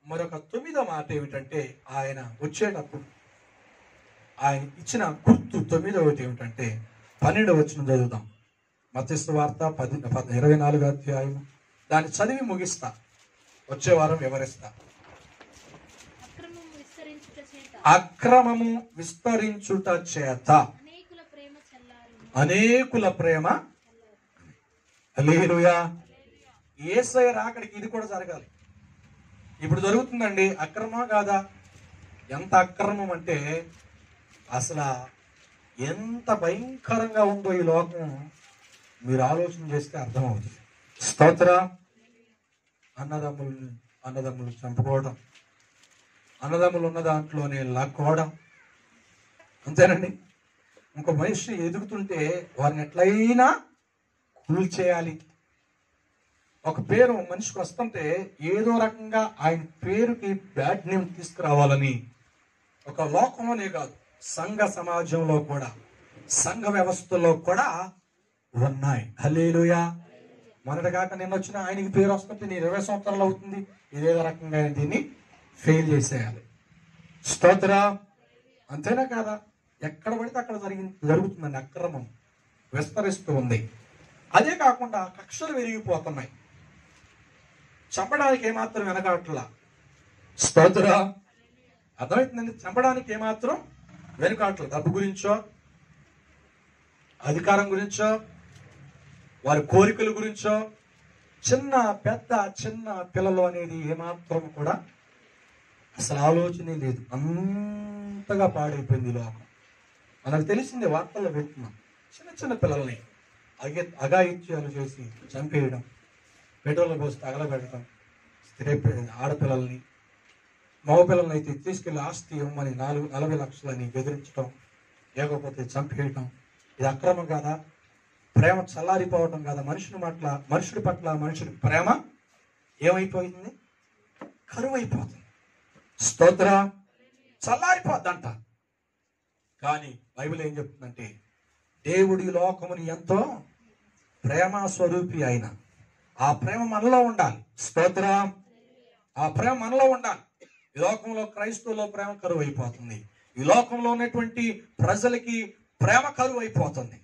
మరొక 9వ మాట ఏమిటంటే, ఆయన వచ్చేటప్పుడు ఆయన ఇచ్చిన గుర్తు 9వది ఏమిటంటే 12వ వచనం చదువుదాం. మత్తయి సువార్త 24వ అధ్యాయం. దాన్ని చదివి ముగిస్తా, వచ్చే వారం వివరిస్తా. అక్రమము విస్తరించుట చేత అనేకుల ప్రేమ. హల్లెలూయా. యేసయ్య రాకడికి ఇది కూడా జరగాలి. ఇప్పుడు జరుగుతుందండి. అక్రమం కాదా? ఎంత అక్రమం అంటే అసలు ఎంత భయంకరంగా ఉందో ఈ లోకం మీరు ఆలోచన చేస్తే అర్థమవుతుంది. స్తోత్ర. అన్నదమ్ములు చంపుకోవడం, అన్నదమ్ములు ఉన్న దాంట్లోనే లాక్కోవడం, అంతేనండి. ఇంకో మనిషి ఎదుగుతుంటే వారిని ఎట్లయినా కూల్చేయాలి. ఒక పేరు మనిషికి వస్తుంటే ఏదో రకంగా ఆయన పేరుకి బ్యాడ్ నేమ్ తీసుకురావాలని ఒక లోకంలోనే కాదు, సంఘ సమాజంలో కూడా, సంఘ వ్యవస్థలో కూడా ఉన్నాయి. హల్లెలూయా. మొన్నటిగాక నిన్న వచ్చిన ఆయనకి పేరు వస్తుంటే నేను 20 సంవత్సరాలు అవుతుంది, ఇదేదో రకంగా ఆయన దీన్ని ఫెయిల్ చేసేయాలి. స్తోత్ర. అంతేనా కాదా? ఎక్కడ పడితే అక్కడ జరుగుతుందండి. అక్రమం విస్తరిస్తూ ఉంది. అదే కాకుండా కక్షలు విరిగిపోతున్నాయి. చంపడానికి ఏమాత్రం వెనకాట్లా. స్తోత్ర. అర్థమవుతుందండి. చంపడానికి ఏమాత్రం వెనుకాట్ల. డబ్బు గురించో, అధికారం గురించో, వారి కోరికల గురించో, చిన్న పిల్లలు అనేది ఏమాత్రం కూడా అసలు ఆలోచనే లేదు. అంతగా పాడైపోయింది లోకం. మనకు తెలిసిందే, వార్తల్లో పెడుతున్నాం. చిన్న పిల్లల్ని అఘాయిత్యాలు చేసి చంపేయడం, పెట్రోల్ పోసి తగలబెట్టడం, ఆడపిల్లల్ని, మగపిల్లల్ని అయితే తీసుకెళ్లి ఆస్తి ఇవ్వమని 40 లక్షలని బెదిరించడం, లేకపోతే చంపేయటం. ఇది అక్రమం కాదా? ప్రేమ చల్లారిపోవటం కాదా? మనుషుడి పట్ల మనుషుడి ప్రేమ ఏమైపోయింది? కరువైపోతుంది. స్తోత్ర. చల్లారిపోద్దంట. కానీ బైబిల్ ఏం చెప్తుందంటే, దేవుడి లోకముని ఎంతో ప్రేమ స్వరూపి అయిన ఆ ప్రేమ మనలో ఉండాలి. స్తోత్ర. ఆ ప్రేమ మనలో ఉండాలి. ఈ లోకంలో క్రైస్తవులో ప్రేమ కరువు అయిపోతుంది. ఈ లోకంలో ఉన్నటువంటి ప్రజలకి ప్రేమ కరువు అయిపోతుంది.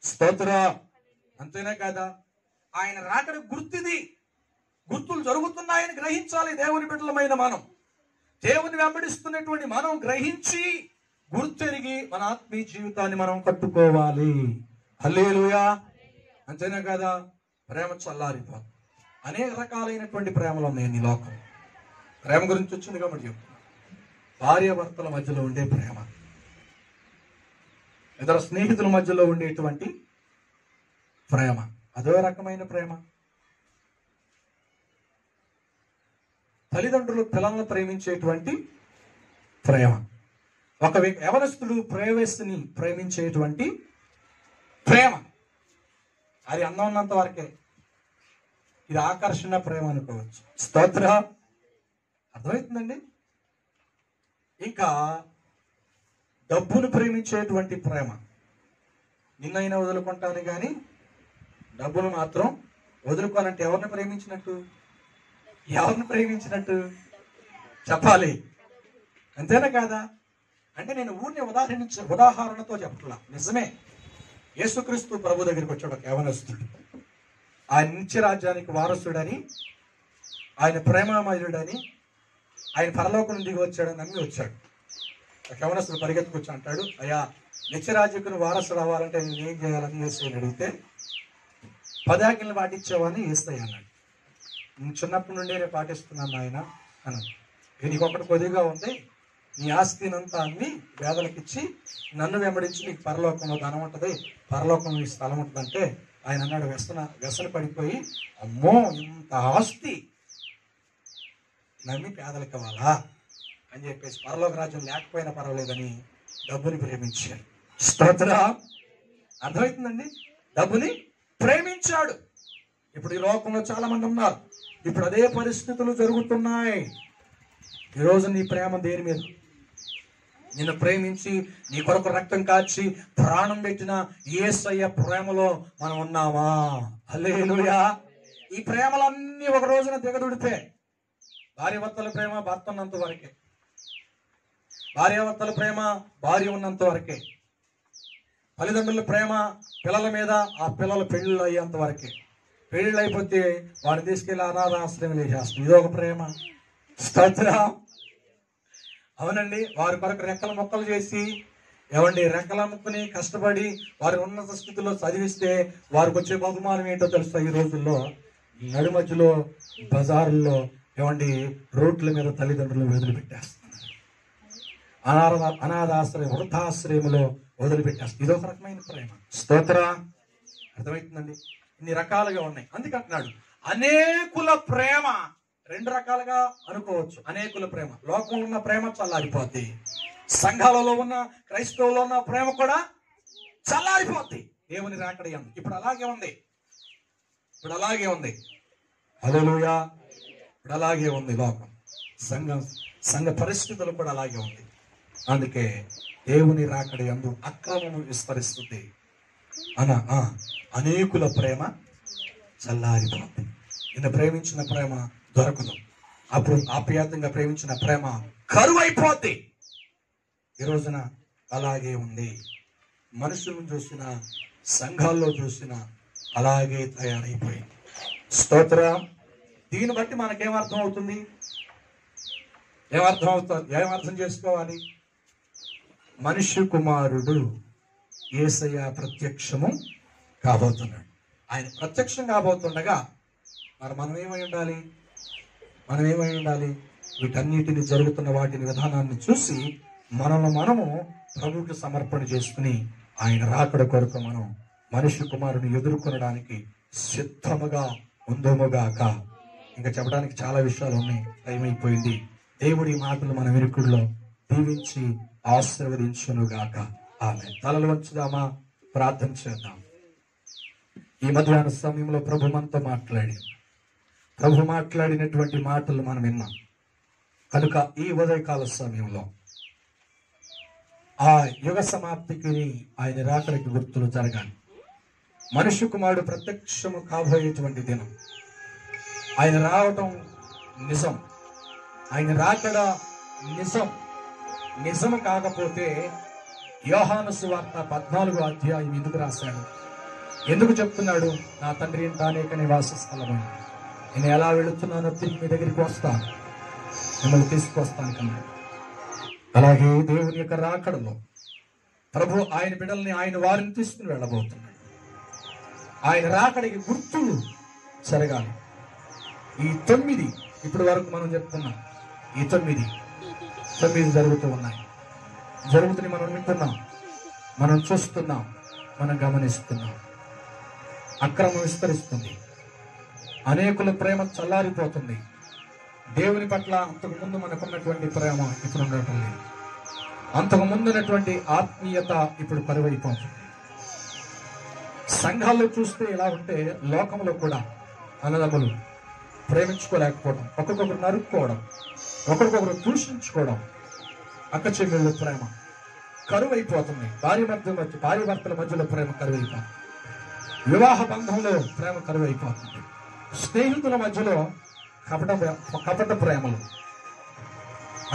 స్తోత్ర. అంతేనా కాదా? ఆయన రాకడ గుర్తుది. గుర్తులు జరుగుతున్నాయని గ్రహించాలి. దేవుని బిడ్డలమైన మనం, దేవుని వెంబడిస్తున్నటువంటి మనం గ్రహించి గుర్తెరిగి మన ఆత్మీయ జీవితాన్ని మనం కట్టుకోవాలి. హల్లెలూయా. అంతేనా కదా? ప్రేమ చల్లారిపోతుంది. అనేక రకాలైనటువంటి ప్రేమలు ఉన్నాయి ఈ లోకం. ప్రేమ గురించి వచ్చింది కాబట్టి చెప్తున్నా. భార్యాభర్తల మధ్యలో ఉండే ప్రేమ, ఇతర స్నేహితుల మధ్యలో ఉండేటువంటి ప్రేమ, అదో రకమైన ప్రేమ. తల్లిదండ్రులు పిల్లలను ప్రేమించేటువంటి ప్రేమ, ఒక యవనస్తుడు ప్రేయసిని ప్రేమించేటువంటి ప్రేమ, అది అందం ఉన్నంత వరకే. ఇది ఆకర్షణ ప్రేమ అనుకోవచ్చు. స్తోత్ర, అర్థమవుతుందండి. ఇంకా డబ్బును ప్రేమించేటువంటి ప్రేమ, నిన్నైనా వదులుకుంటాను కానీ డబ్బును మాత్రం వదులుకోనంటే ఎవరిని ప్రేమించినట్టు? ఎవరిని ప్రేమించినట్టు చెప్పాలి, అంతేనా కాదా? అంటే నేను ఊరిని ఉదాహరణతో చెప్పట్లా, నిజమే. యేసుక్రీస్తు ప్రభు దగ్గరికి వచ్చాడు ఒక యవనస్తుడు. ఆయన నిత్య రాజ్యానికి వారసుడని, ఆయన ప్రేమామయుడని, ఆయన పరలోకం దిగి వచ్చాడని నమ్మి వచ్చాడు. ఒక యవనస్తుడు పరిగెత్తుకొచ్చి అంటాడు, అయ్యా నిత్యరాజ్యకుని వారసు రావాలంటే నేను ఏం చేయాలని యేసుని అడిగితే, 10 ఆజ్ఞలు పాటించేవాడిని యేసయ్య అన్నాడు. నేను చిన్నప్పటి నుండి నేను పాటిస్తున్నాను ఆయన అన్నాడు. నీకొకటి కొద్దిగా ఉంది, నీ ఆస్తినంతా అన్ని పేదలకు ఇచ్చి నన్ను వెంబడించి నీకు పరలోకంలో ధనం ఉంటుంది, పరలోకంలో నీ స్థలం ఉంటుందంటే ఆయన అన్నాడు, వ్యసన పడిపోయి, అమ్మో ఇంత ఆస్తి నమ్మి పేదలకు ఇవ్వాలా అని చెప్పేసి పరలోక రాజ్యం లేకపోయినా పర్వాలేదని డబ్బుని ప్రేమించాడు. స్తోత్ర, అర్థమవుతుందండి. డబ్బుని ప్రేమించాడు. ఇప్పుడు ఈ లోకంలో చాలా మంది ఉన్నారు, ఇప్పుడు అదే పరిస్థితులు జరుగుతున్నాయి. ఈరోజు నీ ప్రేమ దేని మీద? నిన్ను ప్రేమించి నీ కొరకు రక్తం కాచి ప్రాణం పెట్టిన యేసయ్య ప్రేమలో మనం ఉన్నామా? హల్లెలూయా. ఈ ప్రేమలన్నీ ఒక రోజున దిగదుడితే, భార్యాభర్తల ప్రేమ భర్త ఉన్నంత వరకే, భార్యాభర్తల ప్రేమ భార్య ఉన్నంత వరకే, తల్లిదండ్రుల ప్రేమ పిల్లల మీద ఆ పిల్లల పెళ్ళిళ్ళు అయ్యేంత వరకే. పెళ్ళిళ్ళు అయిపోతే వాడిని తీసుకెళ్లి అనాథాశ్రయం వేసేస్తుంది, ఇదొక ప్రేమ. స్తోత్ర, అవునండి. వారి కొరకు రెక్కల మొక్కలు చేసి, ఏమండి రెక్కల ముక్కని కష్టపడి వారి ఉన్నత స్థితిలో చదివిస్తే వారికి వచ్చే బహుమానం ఏంటో తెలుసా? ఈ రోజుల్లో నడి మధ్యలో బజారుల్లో ఏమండి రోడ్ల మీద తల్లిదండ్రులు వదిలిపెట్టేస్తున్నారు, అనాథాశ్రయం వృద్ధాశ్రయంలో వదిలిపెట్టేస్తారు. ఇదొక రకమైన ప్రేమ. స్తోత్ర, అర్థమవుతుందండి. ఇన్ని రకాలుగా ఉన్నాయి. అందుకంటున్నాడు అనేకుల ప్రేమ 2 రకాలుగా అనుకోవచ్చు. అనేకుల ప్రేమ, లోకంలో ఉన్న ప్రేమ చల్లారిపోద్ది, సంఘాలలో ఉన్న క్రైస్తవులో ఉన్న ప్రేమ కూడా చల్లారిపోద్ది. దేవుని రాకడ ఇప్పుడు అలాగే ఉంది, ఇప్పుడు అలాగే ఉంది. హల్లెలూయా. ఇప్పుడు అలాగే ఉంది లోకం, సంఘ పరిస్థితులు కూడా అలాగే ఉంది. అందుకే దేవుని రాకడ యందు అక్రమము విస్తరిస్తుంది. అనేకుల ప్రేమ చల్లారిపోతుంది. నిన్ను ప్రేమించిన ప్రేమ దొరకదు, అప్పుడు ఆప్యాయంగా ప్రేమించిన ప్రేమ కరువైపోద్ది. ఈ రోజున అలాగే ఉంది. మనుషులను చూసిన, సంఘాల్లో చూసిన అలాగే తయారైపోయింది. స్తోత్ర. దీన్ని బట్టి మనకేమర్థం అవుతుంది? ఏమర్థం చేసుకోవాలి? మనుష్య కుమారుడు యేసయ్య ప్రత్యక్షము కాబోతున్నాడు. ఆయన ప్రత్యక్షం కాబోతుండగా మనం ఏమై ఉండాలి? వీటన్నిటిని జరుగుతున్న వాటిని విధానాన్ని చూసి మనము ప్రభువుకి సమర్పణ చేసుకుని ఆయన రాకడ కొరకు మనం మనుష్య కుమారుని ఎదుర్కొనడానికి సిద్ధముగా ఉందోముగాక. ఇంకా చెప్పడానికి చాలా విషయాలు ఉన్నాయి, టైం అయిపోయింది. దేవుడి మాటలు మన వినుకుల్లో దీవించి ఆశీర్వదించునుగాక. ఆమె తలలు వంచుదామా, ప్రార్థన చేద్దాం. ఈ మధ్యాహ్న సమయంలో ప్రభు మనతో మాట్లాడినటువంటి మాటలు మనం విన్నాం కనుక ఈ ఉదయకాల సమయంలో ఆ యుగ సమాప్తికి ఆయన రాకడికి గుర్తులు జరగాలి. మనుష్య కుమారుడు ప్రత్యక్షము కాబోయేటువంటి దినం, ఆయన రావటం నిజం, ఆయన రాకడ నిజం కాకపోతే యోహాను సువార్త 14వ అధ్యాయం ఎందుకు రాశాడు? ఎందుకు చెప్తున్నాడు? నా తండ్రి ఇంట అనేక నివాస స్థలము, నేను ఎలా వెళుతున్నానో తిరిగి మీ దగ్గరికి వస్తాను, మిమ్మల్ని తీసుకొస్తాను కన్నాడు. అలాగే దేవుని యొక్క రాకడలో ప్రభు ఆయన బిడ్డల్ని, ఆయన వారిని తీసుకుని వెళ్ళబోతున్నాడు. ఆయన రాకడికి గుర్తులు జరగాలి. ఈ 9 ఇప్పటి వరకు మనం చెప్తున్నాం, ఈ 9 జరుగుతూ ఉన్నాయి. జరుగుతుని మనం వింటున్నాం, మనం చూస్తున్నాం, మనం గమనిస్తున్నాం. అక్రమం విస్తరిస్తుంది, అనేకుల ప్రేమ చల్లారిపోతుంది. దేవుని పట్ల అంతకు ముందు మనకున్నటువంటి ప్రేమ ఇప్పుడు ఉండటం లేదు. అంతకు ముందున్నటువంటి ఆత్మీయత ఇప్పుడు కరువైపోతుంది. సంఘాల్లో చూస్తే ఇలా ఉంటే లోకంలో కూడా అన్నదమ్ములు ప్రేమించుకోలేకపోవడం, ఒకరికొకరు నరుక్కోవడం, ఒకరికొకరు దూషించుకోవడం, అక్క చెల్లెళ్ళ ప్రేమ కరువైపోతుంది. భార్య భర్తల మధ్యలో ప్రేమ కరువైపోతుంది. వివాహ బంధంలో ప్రేమ కరువైపోతుంది. స్నేహితుల మధ్యలో కపట ప్రేమలు,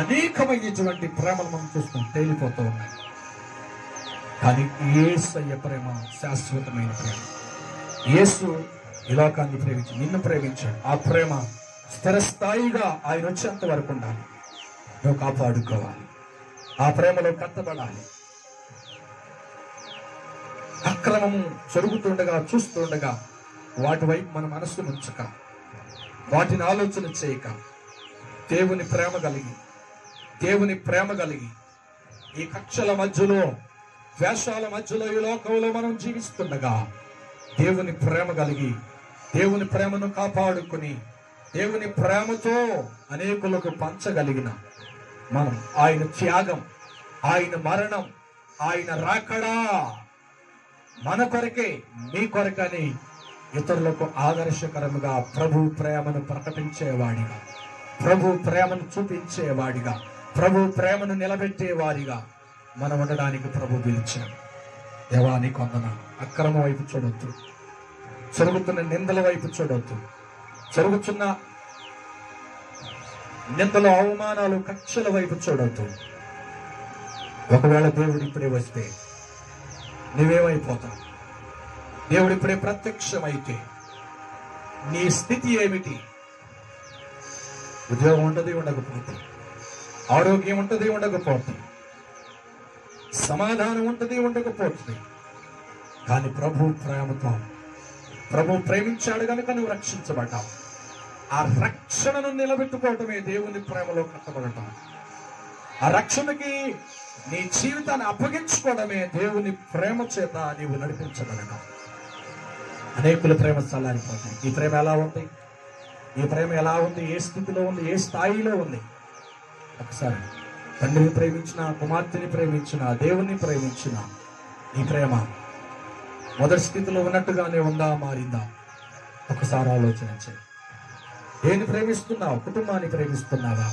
అనేకమైనటువంటి ప్రేమలు మనం చూస్తాం, తేలిపోతూ ఉన్నాయి. కానీ యేసయ్య ప్రేమ శాశ్వతమైన ప్రేమ. యేసు ఈ లోకాన్ని ప్రేమించి నిన్ను ప్రేమించాడు. ఆ ప్రేమ స్థిరస్థాయిగా ఆయన వచ్చేంత వరకు ఉండాలి. నువ్వు కాపాడుకోవాలి, ఆ ప్రేమలో కట్టబడాలి. అక్రమము జరుగుతుండగా చూస్తుండగా వాటి వైపు మన మనస్సును ఉంచక, వాటిని ఆలోచన చేయక, దేవుని ప్రేమ కలిగి ఈ కక్షల మధ్యలో, ద్వేషాల మధ్యలో ఈ లోకంలో మనం జీవిస్తుండగా దేవుని ప్రేమ కలిగి, దేవుని ప్రేమను కాపాడుకుని, దేవుని ప్రేమతో అనేకులకు పంచగలిగిన మనం, ఆయన త్యాగం, ఆయన మరణం, ఆయన రాకడా మన కొరకే, మీ కొరకని ఇతరులకు ఆదర్శకరముగా ప్రభు ప్రేమను ప్రకటించేవాడిగా, ప్రభు ప్రేమను చూపించేవాడిగా, ప్రభు ప్రేమను నిలబెట్టేవాడిగా మనం ఉండడానికి ప్రభు పిలిచాడు. దేవానికి వందనాలు. అక్రమ వైపు చూడొద్దు, జరుగుతున్న నిందల వైపు చూడొద్దు, జరుగుతున్న నిందలు, అవమానాలు, కక్షల వైపు చూడొద్దు. ఒకవేళ దేవుడు ఇప్పుడే వస్తే నువ్వేమైపోతావు? దేవుడు ఇప్పుడే ప్రత్యక్షమైతే నీ స్థితి ఏమిటి? ఉద్యోగం ఉంటుంది, ఉండకపోతే ఆరోగ్యం ఉంటుంది, ఉండకపోతే సమాధానం ఉంటుంది, ఉండకపోతుంది. కానీ ప్రభు ప్రేమతో, ప్రభు ప్రేమించాడు కనుక నువ్వు రక్షించబడ్డావు. ఆ రక్షణను నిలబెట్టుకోవటమే దేవుని ప్రేమలో కట్టబడటం. ఆ రక్షణకి నీ జీవితాన్ని అప్పగించుకోవడమే దేవుని ప్రేమ చేత నీవు నడిపించబడటం. అనేకుల ప్రేమ చల్లారిపోతుంది. ఈ ప్రేమ ఎలా ఉంది? ఈ ప్రేమ ఎలా ఉంది? ఏ స్థితిలో ఉంది? ఏ స్థాయిలో ఉంది? ఒకసారి తండ్రిని ప్రేమించిన, కుమార్తెని ప్రేమించిన, దేవుని ప్రేమించిన ఈ ప్రేమ మొదటి స్థితిలో ఉన్నట్టుగానే ఉందా, మారిందా? ఒకసారి ఆలోచన చేయి. దేన్ని ప్రేమిస్తున్నావు? కుటుంబాన్ని ప్రేమిస్తున్నావా?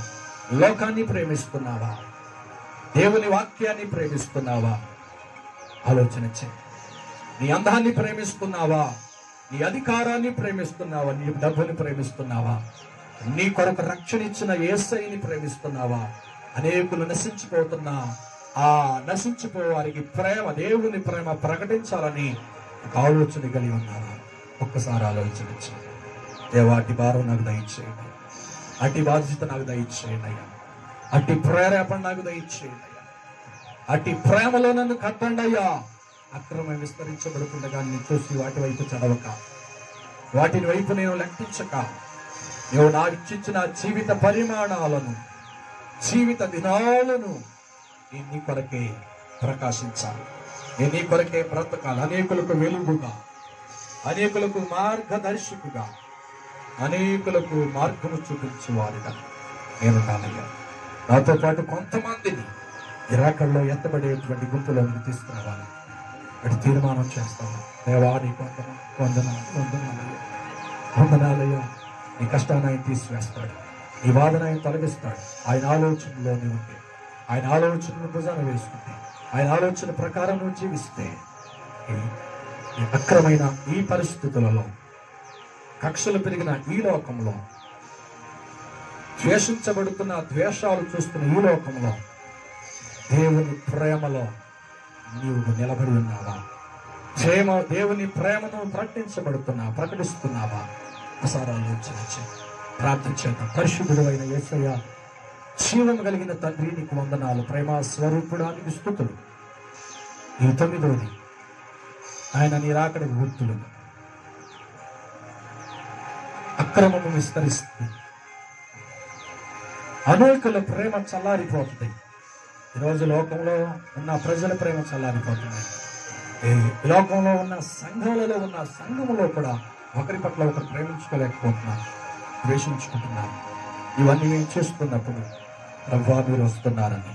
లోకాన్ని ప్రేమిస్తున్నావా? దేవుని వాక్యాన్ని ప్రేమిస్తున్నావా? ఆలోచన చేయి. నీ అందాన్ని ప్రేమిస్తున్నావా? నీ అధికారాన్ని ప్రేమిస్తున్నావా? నీ డబ్బుని ప్రేమిస్తున్నావా? నీ కొరకు రక్షణ ఇచ్చిన యేసయ్యని ప్రేమిస్తున్నావా? అనేకులు నశించిపోతున్నా ఆ నశించిపోవారికి ప్రేమ, దేవుని ప్రేమ ప్రకటించాలని ఒక ఆలోచన కలిగి ఉన్నావా? ఒక్కసారి ఆలోచించు. దేవా, అట్టి భారం నాకు దయచేయండి, అట్టి బాధ్యత నాకు దయచేయండి అయ్యా, అట్టి ప్రేరేపణ నాకు దయచేయండి అయ్యా, అట్టి ప్రేమలో నన్ను కట్టండి అయ్యా. అక్రమం విస్తరించబడుతుండగా నేను చూసి వాటి వైపు చదవక, వాటిని వైపు నేను లెక్కించక, నువ్వు నా ఇచ్చిన జీవిత పరిమాణాలను, జీవిత దినాలను నేను నీ కొరకే ప్రకాశించాలి, నేను నీ కొరకే బ్రతకాలి. అనేకులకు వెలుగుగా, అనేకులకు మార్గదర్శకుగా, అనేకులకు మార్గము చూపించేవారుగా నేను నానయ్యా. నాతో పాటు కొంతమందిని ఇరాకల్లో ఎత్తబడేటువంటి గుంపులోకి తీసుకురావాలి. అటు తీర్మానం చేస్తాను. దేవా, నీకు వందనాలయ్యా. నీ కష్టాన్ని ఆయన తీసివేస్తాడు, నీ బాధను ఆయన తొలగిస్తాడు. ఆయన ఆలోచనలోనే ఉంటే, ఆయన ఆలోచనను భుజాన వేసుకుంటే, ఆయన ఆలోచన ప్రకారం నువ్వు జీవిస్తే, ఈ అక్రమైన ఈ పరిస్థితులలో, కక్షలు పెరిగిన ఈ లోకంలో, ద్వేషించబడుతున్న, ద్వేషాలు చూస్తున్న ఈ లోకంలో దేవుని ప్రేమలో నీవు నిలబడి ఉన్నావా? దేవుని ప్రేమను ప్రకటిస్తున్నావా? ఒకసారి ఆలోచన ప్రార్థించేద్దాం. పరిశుద్ధుడు అయిన యేసయ్య, జీవం కలిగిన తండ్రి, నీకు వందనాలు. ప్రేమ స్వరూపుడా, నీకు స్తుతులు. ఈ 9వది ఆయన నీ రాకడకు గుర్తులు. అక్రమము విస్తరిస్తుంది, అనేకుల ప్రేమ చల్లారిపోతుంది. ఈరోజు లోకంలో ఉన్న ప్రజల ప్రేమ చల్లారిపోతుంది. ఈ లోకంలో ఉన్న సంఘాలలో ఉన్న సంఘములో కూడా ఒకరి పట్ల ఒకరు ప్రేమించుకోలేకపోతున్నారు, ద్వేషించుకుంటున్నారు. ఇవన్నీ మేము చూస్తున్నప్పుడు ప్రభువా, మీరు వస్తున్నారని,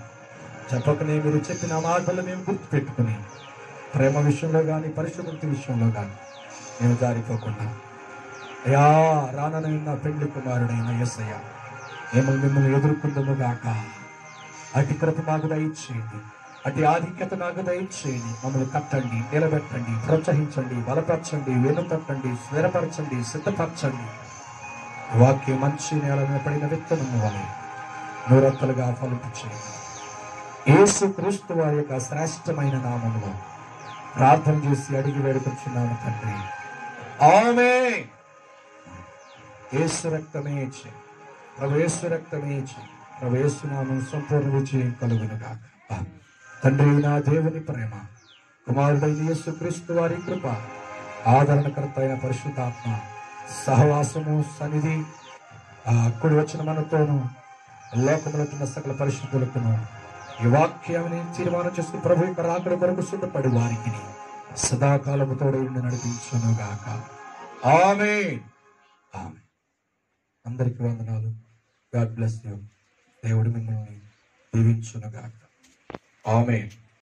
చెప్పకనే మీరు చెప్పిన మాటలు మేము గుర్తుపెట్టుకుని ప్రేమ విషయంలో కానీ పరిశుభ్రత విషయంలో కానీ మేము జారిపోకుండా అయ్యా రానైన పెండ్లి కుమారుడైన యేసయ్య మిమ్మల్ని ఎదుర్కొందుము గాక. అతి కృప మాకు దయచేయండి, అతి ఆధిక్యత నాకు దయచేయండి. మమ్మల్ని కట్టండి, నిలబెట్టండి, ప్రోత్సహించండి, బలపరచండి, వెనుతట్టండి, స్థిరపరచండి, సిద్ధపరచండి. వాక్యం మంచి నేల పడిన విత్తనము వలె నూరొత్తలుగా ఫలింపు చేయండి. యేసు క్రీస్తు వారి యొక్క శ్రేష్టమైన నామములో ప్రార్థన చేసి అడిగి వేడుకొచ్చున్నాము తండ్రి, ఆమేన్. యేసు రక్తమే ఇచ్చి, ప్రభు యేసు రక్తమే ఇచ్చి, ప్రభు యేసు నామం సంపూర్ణ విజయం కలుగును గాక. తండ్రి నా దేవుని ప్రేమ, కుమారుడైన యేసు క్రీస్తు వారి కృప, ఆదరణకర్త అయిన పరిశుద్ధాత్మ సహవాసము సన్నిధి అప్పుడు వచ్చిన మనతోనూ లోకములో ఉన్న సకల పరిశుద్ధులకును ఈ వాక్యాన్ని తీర్మానం చేసుకుని ప్రభు యొక్క రాకడ కొరకు సిద్ధపడి వారికి సదాకాలము తోడై నడిపించును గాక. ఆమేన్. ఆమేన్. అందరికీ వందనాలు. God bless you. దేవుడు మిమ్మల్ని దీవించును గాక. ఆమేన్.